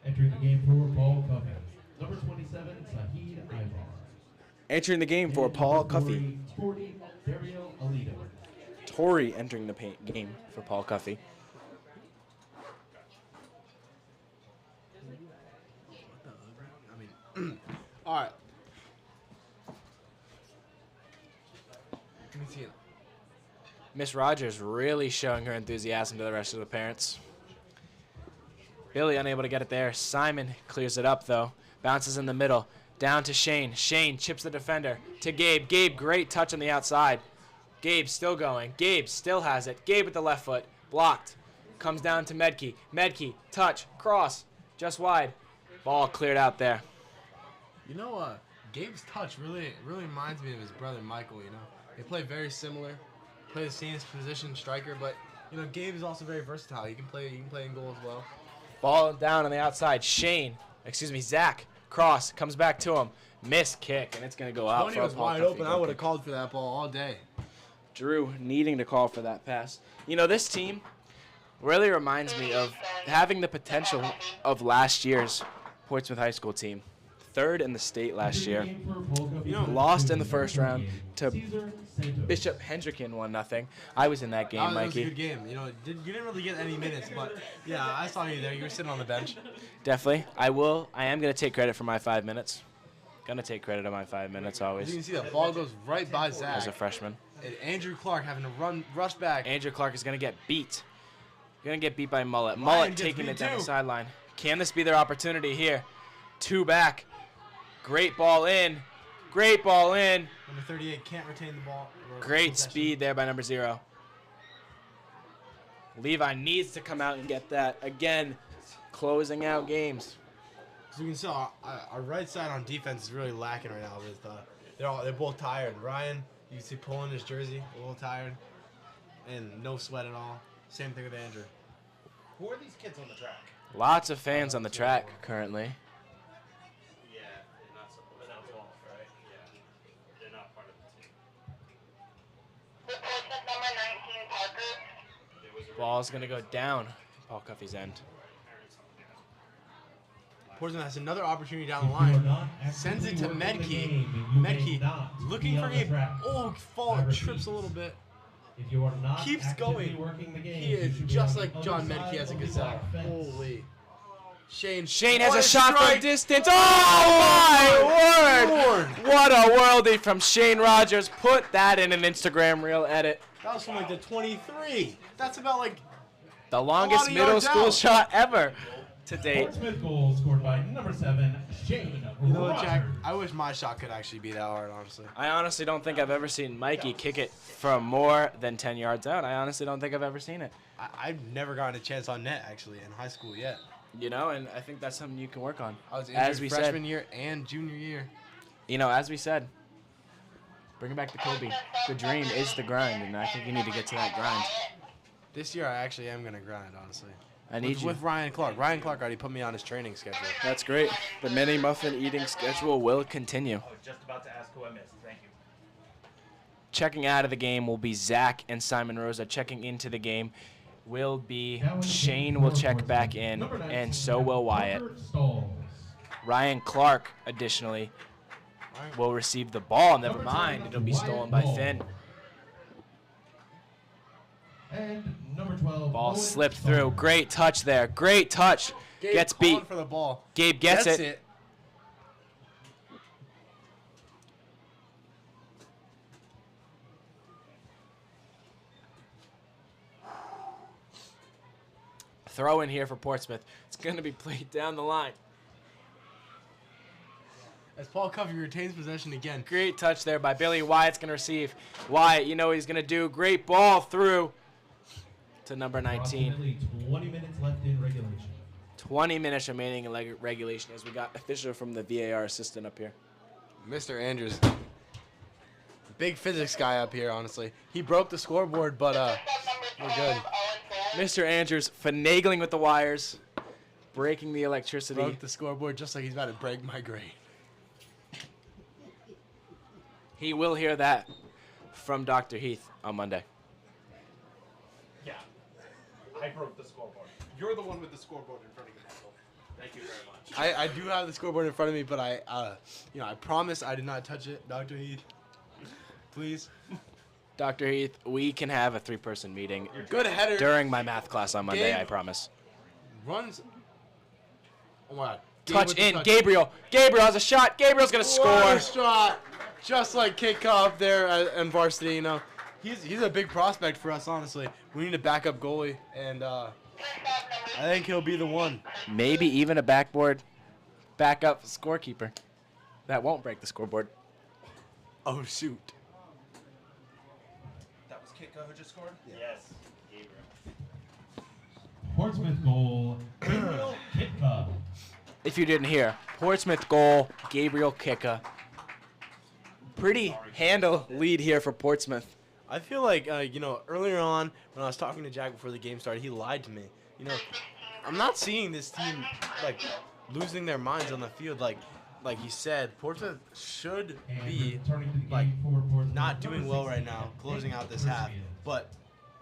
Entering the game for Paul Cuffee. Number 27, Sahid Ivar. Entering the game for And Paul number Cuffee. 40, Dario Alito. Torrey entering the game for Paul Cuffee. All right. Let me see it. Miss Rogers really showing her enthusiasm to the rest of the parents. Billy unable to get it there. Simon clears it up, though. Bounces in the middle. Down to Shane. Shane chips the defender. To Gabe. Gabe, great touch on the outside. Gabe still going. Gabe still has it. Gabe with the left foot. Blocked. Comes down to Medkey. Medkey, touch, cross. Just wide. Ball cleared out there. You know, Gabe's touch really reminds me of his brother Michael. You know, they play very similar, play the same position, striker. But you know, Gabe is also very versatile. He can play in goal as well. Ball down on the outside. Zach. Cross. Comes back to him. Missed kick, and it's going to go out. Tony for a was Paul wide Cuffee open. goal I would have kick. called for that ball all day. Drew needing to call for that pass. You know, this team really reminds me of having the potential of last year's Portsmouth High School team. 3rd in the state last year. You know, Lost in the first round to Bishop Hendricken 1-0. I was in that game, That was a Mikey. good game. You know, you didn't really get any minutes, but yeah, I saw you there. You were sitting on the bench. Definitely. I am going to take credit for my 5 minutes. Gonna take credit on my 5 minutes As always. you can see, the ball goes right by Zach. As a freshman. And Andrew Clark having to rush back. Andrew Clark is going to get beat. Going to get beat by Mullet. Ryan Mullet gets taking beat it down the too. sideline. Can this be their opportunity here? 2 back. Great ball in. Great ball in. Number 38 can't retain the ball. Great Possession. speed there by number 0. Levi needs to come out and get that. Again, closing out games. So you can see our right side on defense is really lacking right now. With they're both tired. Ryan, you can see pulling his jersey, a little tired, and no sweat at all. Same thing with Andrew. Who are these kids on the track? Lots of fans on the track currently. Yeah, they're not supposed to golf, right? Yeah, they're not part of the team. The Portsmouth number 19, Parker. Ball's going to go down Paul Cuffey's end. Portsmouth has another opportunity down the line. Sends it to Medkey. Medkey looking for game. Oh, trips a little bit. If you are not Keeps actively going. working the game, He you is should be just on like the John other Medkey side as a of the gazelle. fence. Holy. Shane Has what a shot from strike. distance. Oh, my word. What a worldie from Shane Rogers. Put that in an Instagram reel edit. That was from like the 23. That's about like The longest of middle yards school out. shot ever to date. Portsmouth goal scored by number 7, Shane You know what, Jack? Rogers. I wish my shot could actually be that hard, honestly. I honestly don't think I've ever seen Mikey kick it from more than 10 yards out. I honestly don't think I've ever seen it. I've never gotten a chance on net, actually, in high school yet. You know, and I think that's something you can work on. I was As injured we freshman said, year and junior year. you know, as we said, bring back the Kobe. The dream is the grind, and I think you need to get to that grind. This year, I actually am going to grind, honestly. I need you. With Ryan Clark. Ryan Clark already put me on his training schedule. That's great. The mini muffin eating schedule will continue. I was just about to ask who I missed. Thank you. Checking out of the game will be Zach and Simon Rosa. Checking into the game will be Shane will check back in, and so will Wyatt. Ryan Clark, additionally, will receive the ball. Never mind, it'll be stolen by Finn. And number 12, Ball Owen slipped Starr. through. Great touch there. Great touch. Gabe Gets calling beat. for the ball. Gabe gets it. Throw in here for Portsmouth. It's going to be played down the line. As Paul Cuffee retains possession again. Great touch there by Billy. Wyatt's going to receive. Wyatt, you know what he's going to do. Great ball through to number 19. Approximately 20 minutes left in regulation. 20 minutes remaining in regulation as we got official from the VAR assistant up here. Mr. Andrews. Big physics guy up here, honestly. He broke the scoreboard, but we're good. Mr. Andrews finagling with the wires, breaking the electricity. Broke the scoreboard just like he's about to break my grade. He will hear that from Dr. Heath on Monday. Yeah, I broke the scoreboard. You're the one with the scoreboard in front of you, Michael. Thank you very much. I do have the scoreboard in front of me, but I promise I did not touch it, Dr. Heath. Please. Dr. Heath, we can have a 3-person meeting Good header. during my math class on Monday, Gabe. I promise. Runs. Oh my God. Gabe Touch with the in, touch. Gabriel. Gabriel has a shot. Gabriel's going to What a score. shot. Just like Kickoff there in varsity, you know. He's a big prospect for us, honestly. We need a backup goalie, and I think he'll be the one. Maybe even a backup scorekeeper. That won't break the scoreboard. Oh, shoot. That was Kickoff who just scored? Yes. Gabriel. Portsmouth goal, Gabriel Kitka. If you didn't hear, Portsmouth goal, Gabriel Kicka. Pretty handle lead here for Portsmouth. I feel like, earlier on when I was talking to Jack before the game started, he lied to me. You know, I'm not seeing this team, losing their minds on the field. Like he said, Portsmouth should be, not doing well right now, closing out this half. But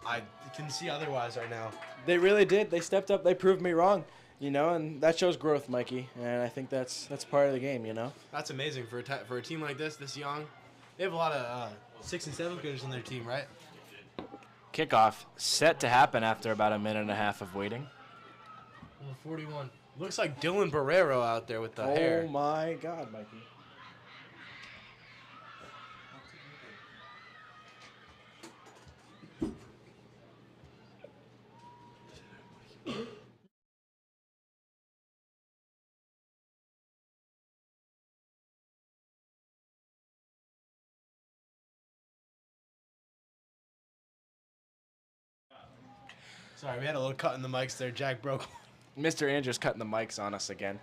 I can see otherwise right now. They really did. They stepped up. They proved me wrong. You know, and that shows growth, Mikey. And I think that's part of the game, you know. That's amazing for a team like this young. They have a lot of 6th and 7th graders on their team, right? Kickoff set to happen after about a minute and a half of waiting. Well, 41. Looks like Dylan Barrero out there with the hair. Oh my God, Mikey. Sorry, we had a little cut in the mics there. Jack broke. Mr. Andrews cutting the mics on us again.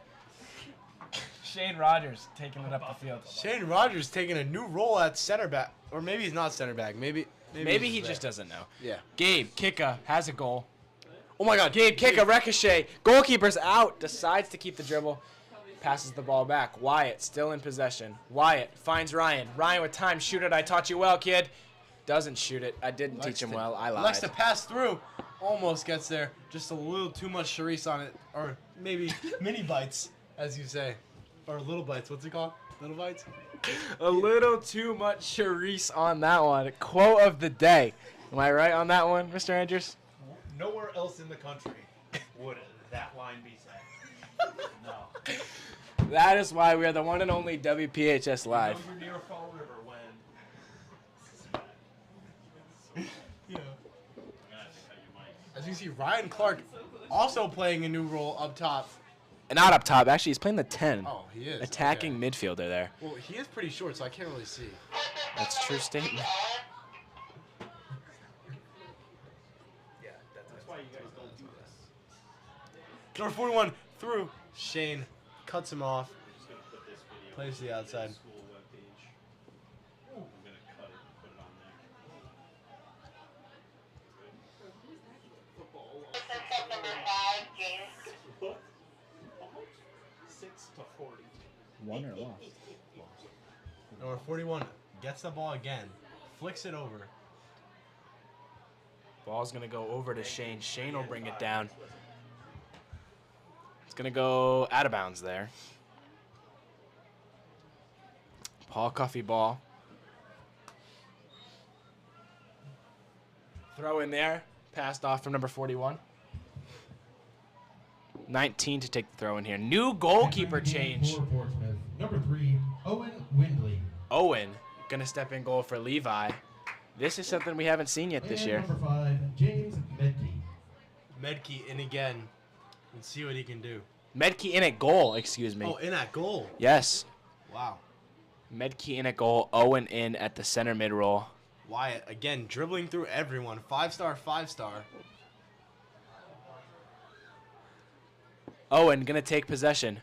Shane Rogers taking it up the field. Shane Rogers taking a new role at center back. Or maybe he's not center back. Maybe he just doesn't know. Yeah. Gabe Kicka has a goal. Oh my God, Gabe Kicka, ricochet. Goalkeeper's out. Decides to keep the dribble. Passes the ball back. Wyatt still in possession. Wyatt finds Ryan. Ryan with time. Shoot it. I taught you well, kid. Doesn't shoot it. I didn't teach him well. I lied. Likes to pass through. Almost gets there. Just a little too much Charisse on it. Or maybe mini bites, as you say. Or little bites. What's it called? Little bites? A little too much Charisse on that one. Quote of the day. Am I right on that one, Mr. Andrews? Nowhere else in the country would that line be said. No. That is why we are the one and only WPHS Live. You know you're near Fall River when. Yeah. As you see, Ryan Clark also playing a new role up top. And not up top. Actually, he's playing the 10. Oh, he is. Attacking Okay. midfielder there. Well, he is pretty short, so I can't really see. That's a true statement. Yeah, that's why you guys don't do this. Number 41 through. Shane cuts him off. Plays to the outside. Number 5, James. 6 to 40. Won or lost? Number 41 gets the ball again. Flicks it over. Ball's going to go over to Shane. Shane will bring it down. It's going to go out of bounds there. Paul Cuffee ball. Throw in there. Passed off from number 41. 19 to take the throw in here. New goalkeeper change. For Portsmouth, number 3, Owen Windley. Owen going to step in goal for Levi. This is something we haven't seen yet this And year. number 5, James Medkey. Medkey in again. And see what he can do. Medkey in at goal, excuse me. Oh, in at goal. Yes. Wow. Medkey in at goal. Owen in at the center mid role. Wyatt, again, dribbling through everyone. 5-star, 5-star. Owen going to take possession.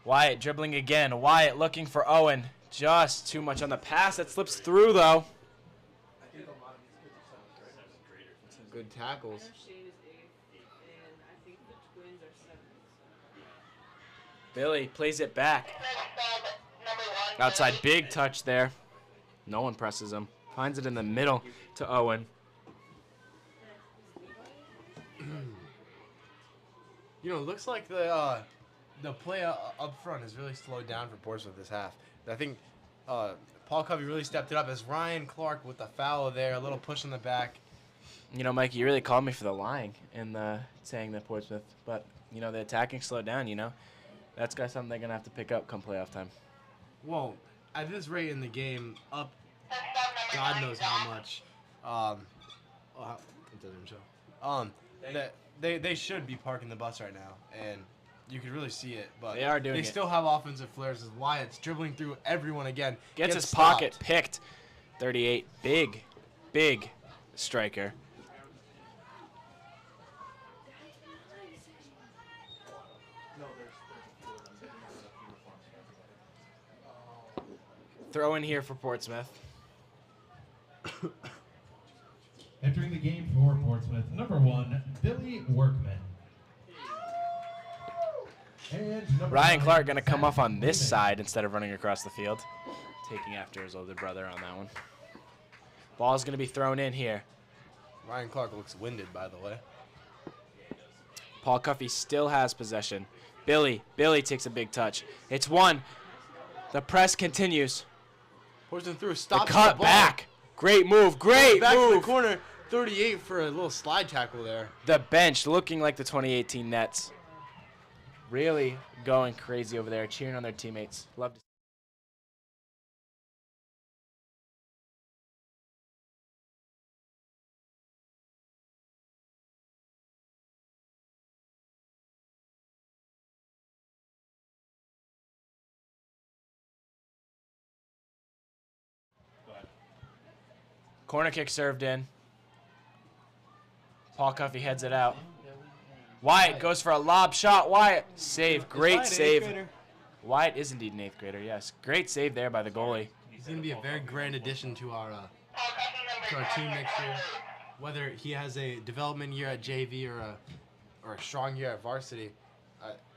Wyatt dribbling again. Wyatt looking for Owen. Just too much on the pass. That slips through, though. Good tackles. Billy plays it back. Outside, big touch there. No one presses him. Finds it in the middle to Owen. You know, it looks like the play up front has really slowed down for Portsmouth this half. I think Paul Covey really stepped it up as Ryan Clark with the foul there, a little push in the back. You know, Mikey, you really called me for the lying in the saying that Portsmouth, but you know the attacking slowed down. You know, that's got something they're gonna have to pick up come playoff time. Well, at this rate in the game, up God knows how much. It doesn't show. They should be parking the bus right now, and you could really see it. But They are doing They it. still have offensive flares as Wyatt's dribbling through everyone again. Gets his stopped. pocket picked. 38, big striker. Throw in here for Portsmouth. Entering the game for Portsmouth, number 1, Billy Workman. And number Ryan 5, Clark going to come Zach off on this Lehman. side instead of running across the field. Taking after his older brother on that one. Ball's going to be thrown in here. Ryan Clark looks winded, by the way. Paul Cuffee still has possession. Billy takes a big touch. It's one. The press continues. Pushes him through, The stops cut the ball. back. Great move. Great back to the move. corner. 38 for a little slide tackle there. The bench looking like the 2018 Nets. Really going crazy over there, cheering on their teammates. Love to. Corner kick served in. Paul Cuffee heads it out. Wyatt goes for a lob shot. Wyatt, save. Great save. Wyatt is indeed an 8th grader, yes. Great save there by the goalie. He's going to be a very grand addition to our team next year. Whether he has a development year at JV or a strong year at varsity,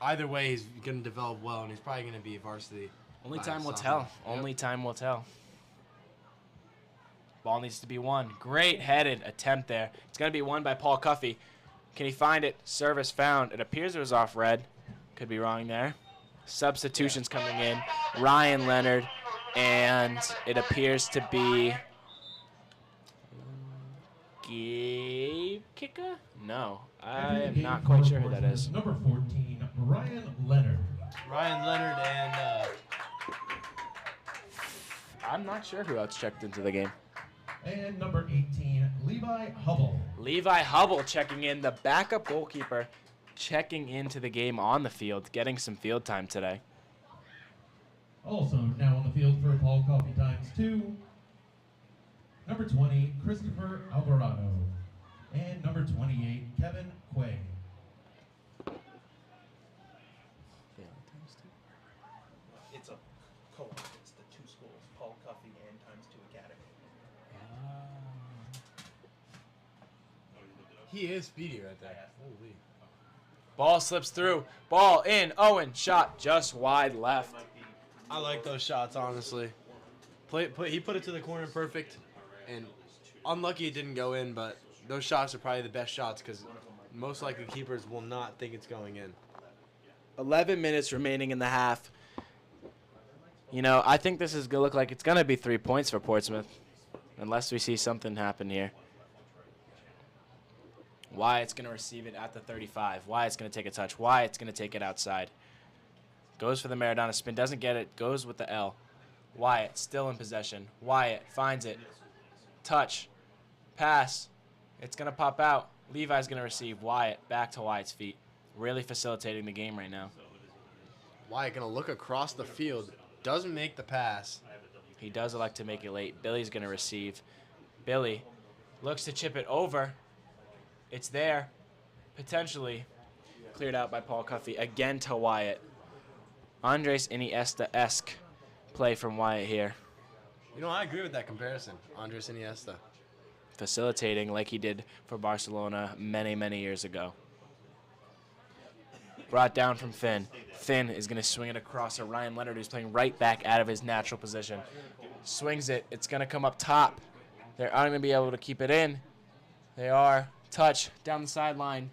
either way, he's going to develop well, and he's probably going to be varsity. Only by time will sophomore. tell. Only time will tell. Ball needs to be won. Great headed attempt there. It's going to be won by Paul Cuffee. Can he find it? Service found. It appears it was off red. Could be wrong there. Substitutions coming in. Ryan Leonard, and it appears to be Gabe Kicker? No, I am not quite sure who that is. Number 14, Ryan Leonard. Ryan Leonard and I'm not sure who else checked into the game. And number 18, Levi Hubble. Levi Hubble checking in, the backup goalkeeper, checking into the game on the field, getting some field time today. Also now on the field for Paul Coffee ×2, number 20, Christopher Alvarado. And number 28, Kevin Quay. It's a co-op. It's the two schools, Paul Cuffee and ×2 Academy. he is speedy right there. Holy. Ball slips through. Ball in. Owen shot just wide left. I like those shots, honestly. He put it to the corner perfect, and unlucky it didn't go in, but those shots are probably the best shots because most likely keepers will not think it's going in. 11 minutes remaining in the half. You know, I think this is going to look like it's going to be 3 points for Portsmouth, unless we see something happen here. Wyatt's going to receive it at the 35. Wyatt's going to take a touch. Wyatt's going to take it outside. Goes for the Maradona spin. Doesn't get it. Goes with the L. Wyatt still in possession. Wyatt finds it. Touch. Pass. It's going to pop out. Levi's going to receive. Wyatt back to Wyatt's feet. Really facilitating the game right now. Wyatt going to look across the field. Doesn't make the pass. He does elect to make it late. Billy's going to receive. Billy looks to chip it over. It's there. Potentially cleared out by Paul Cuffee. Again to Wyatt. Andres Iniesta-esque play from Wyatt here. You know, I agree with that comparison. Andres Iniesta. Facilitating like he did for Barcelona many, many years ago. Brought down from Finn. Finn is going to swing it across to Ryan Leonard, who's playing right back out of his natural position. Swings it. It's going to come up top. They're not going to be able to keep it in. They are. Touch down the sideline.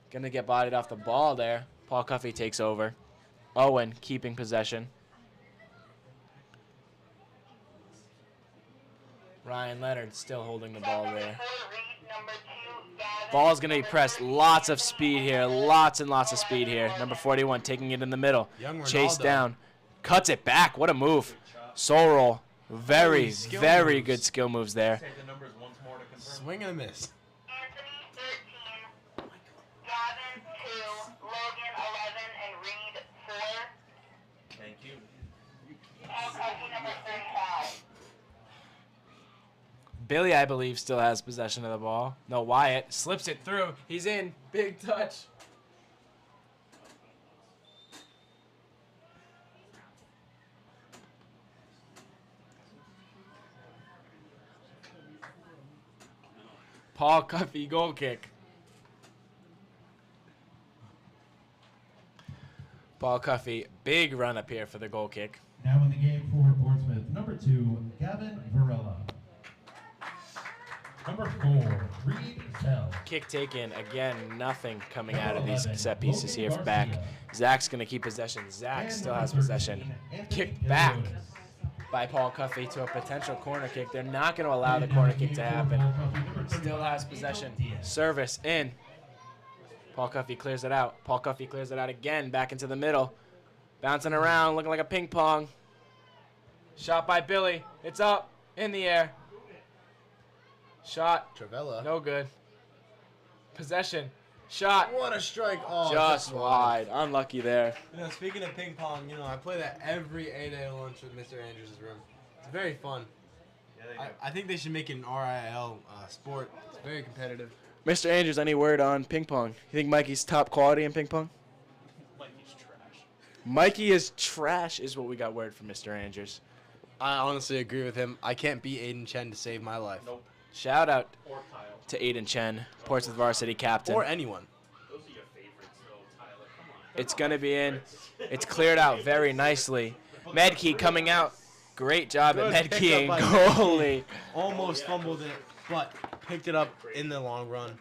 Going to get bodied off the ball there. Paul Cuffee takes over. Owen keeping possession. Ryan Leonard still holding the ball there. Ball's going to be pressed. Lots of speed here. Lots and lots of speed here. Number 41 taking it in the middle. Chased down. Cuts it back. What a move. Soul roll. Very, very good skill moves there. Swing and a miss. Anthony 13, Gavin 2, Logan 11, and Reed 4. Thank you. Paul Cuffee number 35. Billy, I believe, still has possession of the ball. No, Wyatt slips it through. He's in. Big touch. Paul Cuffee goal kick. Paul Cuffee, big run up here for the goal kick. Now in the game for Portsmouth, number 2, Gavin Varela. Number 4, Reed Bell. Kick taken. Again, nothing coming out of these set pieces here for back. Zach's going to keep possession. Zach still has possession. Kicked back by Paul Cuffee to a potential corner kick. They're not going to allow the corner kick to happen. Still has possession. Service in. Paul Cuffee clears it out. Paul Cuffee clears it out again. Back into the middle. Bouncing around, looking like a ping pong. Shot by Billy. It's up. In the air. Shot. Travella. No good. Possession. Shot. What a strike. Oh, Just wide. Unlucky there. You know, speaking of ping pong, you know, I play that every 8A lunch with Mr. Andrews' room. It's very fun. I think they should make it an RIL sport. It's very competitive. Mr. Andrews, any word on ping pong? You think Mikey's top quality in ping pong? Mikey's trash. Mikey is trash is what we got word from Mr. Andrews. I honestly agree with him. I can't beat Aiden Chen to save my life. Nope. Shout out Or Kyle. to Aiden Chen, Portsmouth varsity captain. Or anyone. Those are your favorites, though, Tyler. Come on. It's going to be in. It's cleared out very nicely. Medkey coming out. Great job Good at Medkey pickup and by goalie. Almost fumbled it, but picked it up in the long run.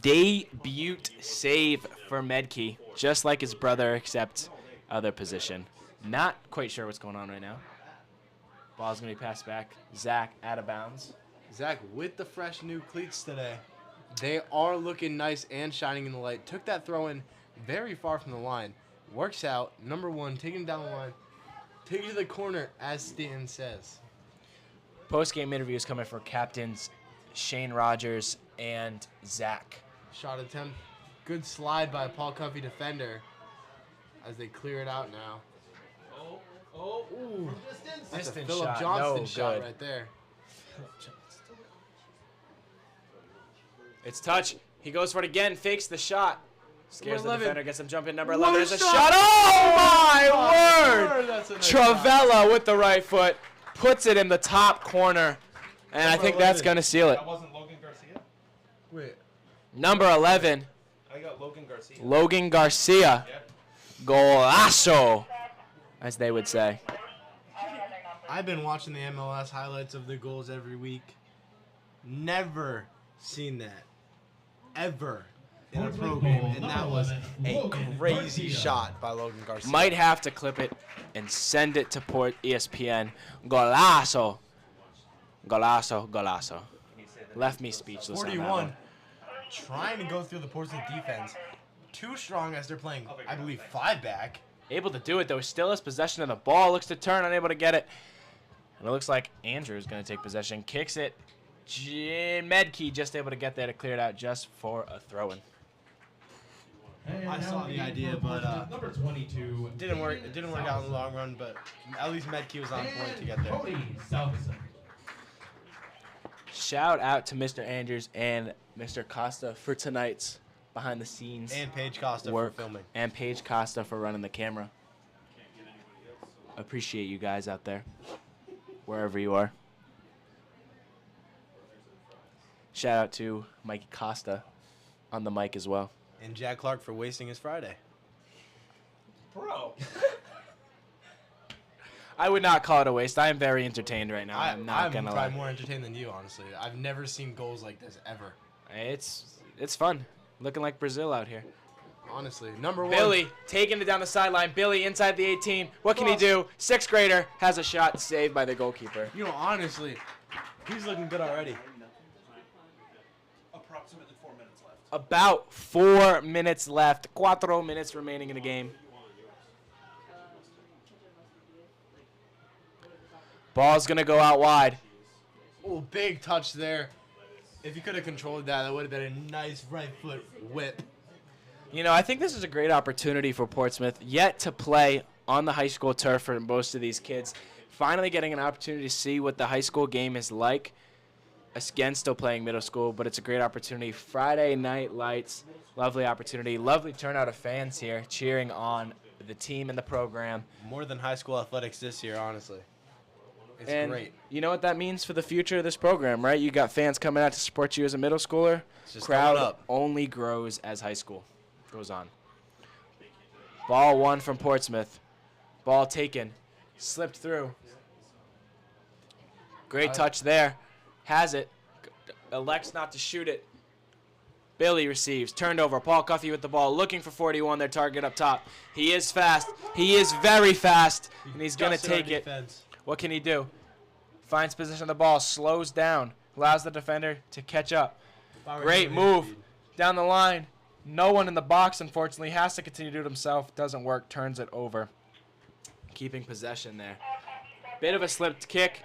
Debut save for Medkey, just like his brother, except other position. Not quite sure what's going on right now. Ball's going to be passed back. Zach out of bounds. Zach with the fresh new cleats today. They are looking nice and shining in the light. Took that throw in very far from the line. Works out. Number 1, taking it down the line. Take it to the corner, as Stanton says. Post-game interviews coming for captains Shane Rogers and Zach. Shot attempt. Good slide by a Paul Cuffee defender as they clear it out now. Ooh. That's a Distant Philip shot. Johnston No shot good. right there. It's touch. He goes for it again. Fakes the shot. Scares Number the 11. defender. Gets him jumping. Number What 11 a is a shot! shot. Oh, my word! That's a nice shot. Travella with the right foot. Puts it in the top corner. And I Number think that's 11. going to seal it. That wasn't Logan Garcia? Wait. Number 11, I got Logan Garcia. Logan Garcia. Yep. Golazo, as they would say. I've been watching the MLS highlights of the goals every week. Never seen that. Ever. In a pro game. And that was a crazy shot by Logan Garcia. Might have to clip it and send it to ESPN. Golazo. Golazo, golazo. Left me speechless on that 41. one. Trying to go through the Portsmouth defense. Too strong as they're playing, I believe, 5 back. Able to do it, though. Still has possession of the ball. Looks to turn, unable to get it. And it looks like Andrew is going to take possession. Kicks it. Medkey just able to get there to clear it out just for a throw-in. I saw the idea, but number 22. it didn't work. It didn't work out in the long run, but at least Medkey was on point to get there. Cody Salveson. Shout out to Mr. Andrews and Mr. Costa for tonight's behind-the-scenes And Paige Costa work. for filming. And Paige Costa for running the camera. Appreciate you guys out there, wherever you are. Shout out to Mikey Costa on the mic as well. And Jack Clark for wasting his Friday. Bro. I would not call it a waste. I am very entertained right now. I'm not I'm gonna probably lie. more entertained than you, honestly. I've never seen goals like this ever. It's fun. Looking like Brazil out here. Honestly, number 1. Billy taking it down the sideline. Billy inside the 18. What can he do? 6th grader has a shot saved by the goalkeeper. You know, honestly, he's looking good already. Approximately 4 minutes left. About 4 minutes left. 4 minutes remaining in the game. Ball's going to go out wide. Oh, big touch there. If you could have controlled that, that would have been a nice right foot whip. You know, I think this is a great opportunity for Portsmouth yet to play on the high school turf for most of these kids. Finally getting an opportunity to see what the high school game is like. Again, still playing middle school, but it's a great opportunity. Friday night lights, lovely opportunity. Lovely turnout of fans here cheering on the team and the program. More than high school athletics this year, honestly. It's And great. you know what that means for the future of this program, right? You got fans coming out to support you as a middle schooler. It's just Crowd going up. only grows as high school goes on. Ball 1 from Portsmouth. Ball taken. Slipped through. Great touch there. Has it. elects not to shoot it. Billy receives, turned over. Paul Cuffee with the ball, looking for 41, their target up top. He is fast. He is very fast, and he's going to take it. What can he do? Finds position of the ball, slows down, allows the defender to catch up. Great move down the line. No one in the box, unfortunately, has to continue to do it himself. Doesn't work, turns it over. Keeping possession there. Bit of a slipped kick.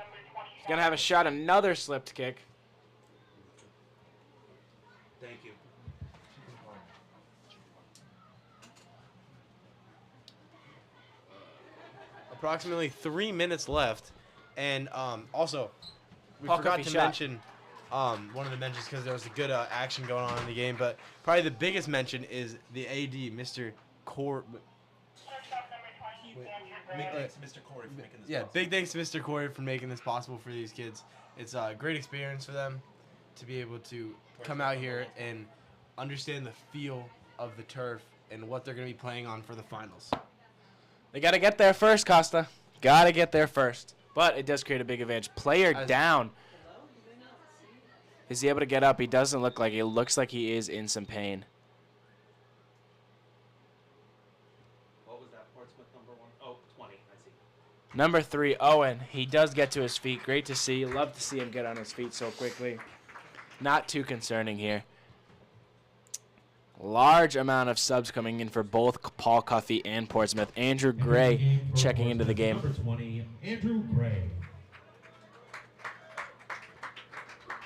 He's going to have a shot, another slipped kick. Thank you. Approximately 3 minutes left, and also we Paul forgot Cuffee to shot. mention one of the mentions because there was a good action going on in the game. But probably the biggest mention is the AD, Mr. Core. Big thanks to Mr. Corey for making this Yeah, possible. big thanks to Mr. Corey for making this possible for these kids. It's a great experience for them to be able to come out here and understand the feel of the turf and what they're going to be playing on for the finals. They got to get there first, Costa. Got to get there first. But it does create a big advantage. Player down. Is he able to get up? He doesn't look like it. It looks like he is in some pain. What was that? Portsmouth number 1? Oh, 20. I see. Number 3, Owen. He does get to his feet. Great to see. Love to see him get on his feet so quickly. Not too concerning here. Large amount of subs coming in for both Paul Cuffee and Portsmouth. Andrew Gray checking into the game. Number 20, Andrew Gray.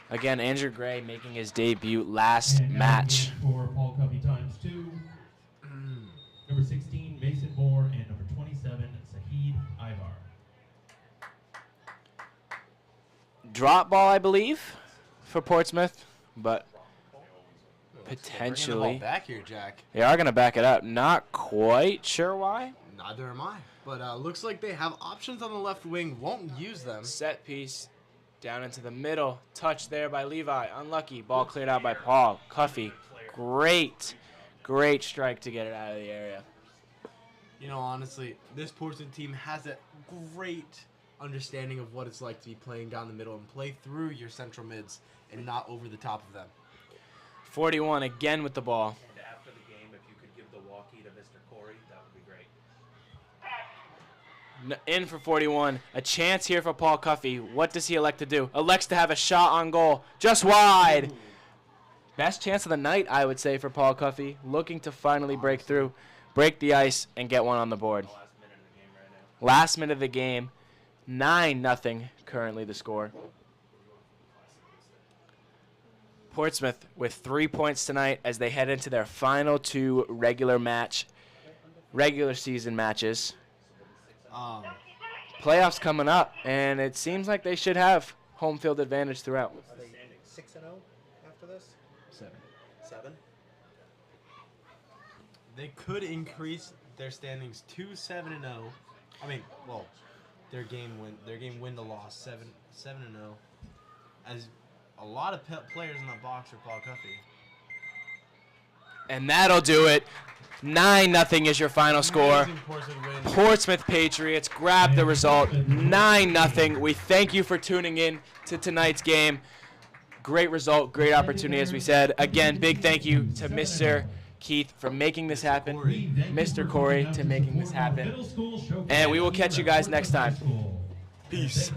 Again, Andrew Gray making his debut last And now match. the game for Paul Cuffee times 2. Number 16, Mason Moore, and number 27, Sahid Ivar. Drop ball, I believe, for Portsmouth, but Bringing the potentially ball back here, Jack. they are going to back it up. Not quite sure why. Neither am I. But looks like they have options on the left wing. Won't use them. Set piece down into the middle. Touch there by Levi. Unlucky. Ball cleared out by Paul. Cuffee. Great strike to get it out of the area. You know, honestly, this Portsmouth team has a great understanding of what it's like to be playing down the middle and play through your central mids and not over the top of them. 41 again with the ball. And after the game, if you could give the walkie to Mr. Corey, that would be great. In for 41. A chance here for Paul Cuffee. What does he elect to do? Elects to have a shot on goal. Just wide. Best chance of the night, I would say, for Paul Cuffee. Looking to finally break through, break the ice, and get one on the board. Last minute of the game right now. Last minute of the game. 9-0 currently the score. Portsmouth with 3 points tonight as they head into their final 2 regular season matches. Playoffs coming up, and it seems like they should have home field advantage throughout. Are they 6-0 after this? 7. 7? They could increase their standings to 7-0. I mean, well, their game win to loss 7-0. As a lot of players in that box are Paul Cuffee. And that'll do it. 9-0 is your final score. Amazing Portsmouth win. Portsmouth Patriots grab the result. 9-0. We thank you for tuning in to tonight's game. Great result, great opportunity, as we said. Again, big thank you to Mr. Keith for making this happen, Mr. Corey to making this happen. And we will catch you guys next time. Peace.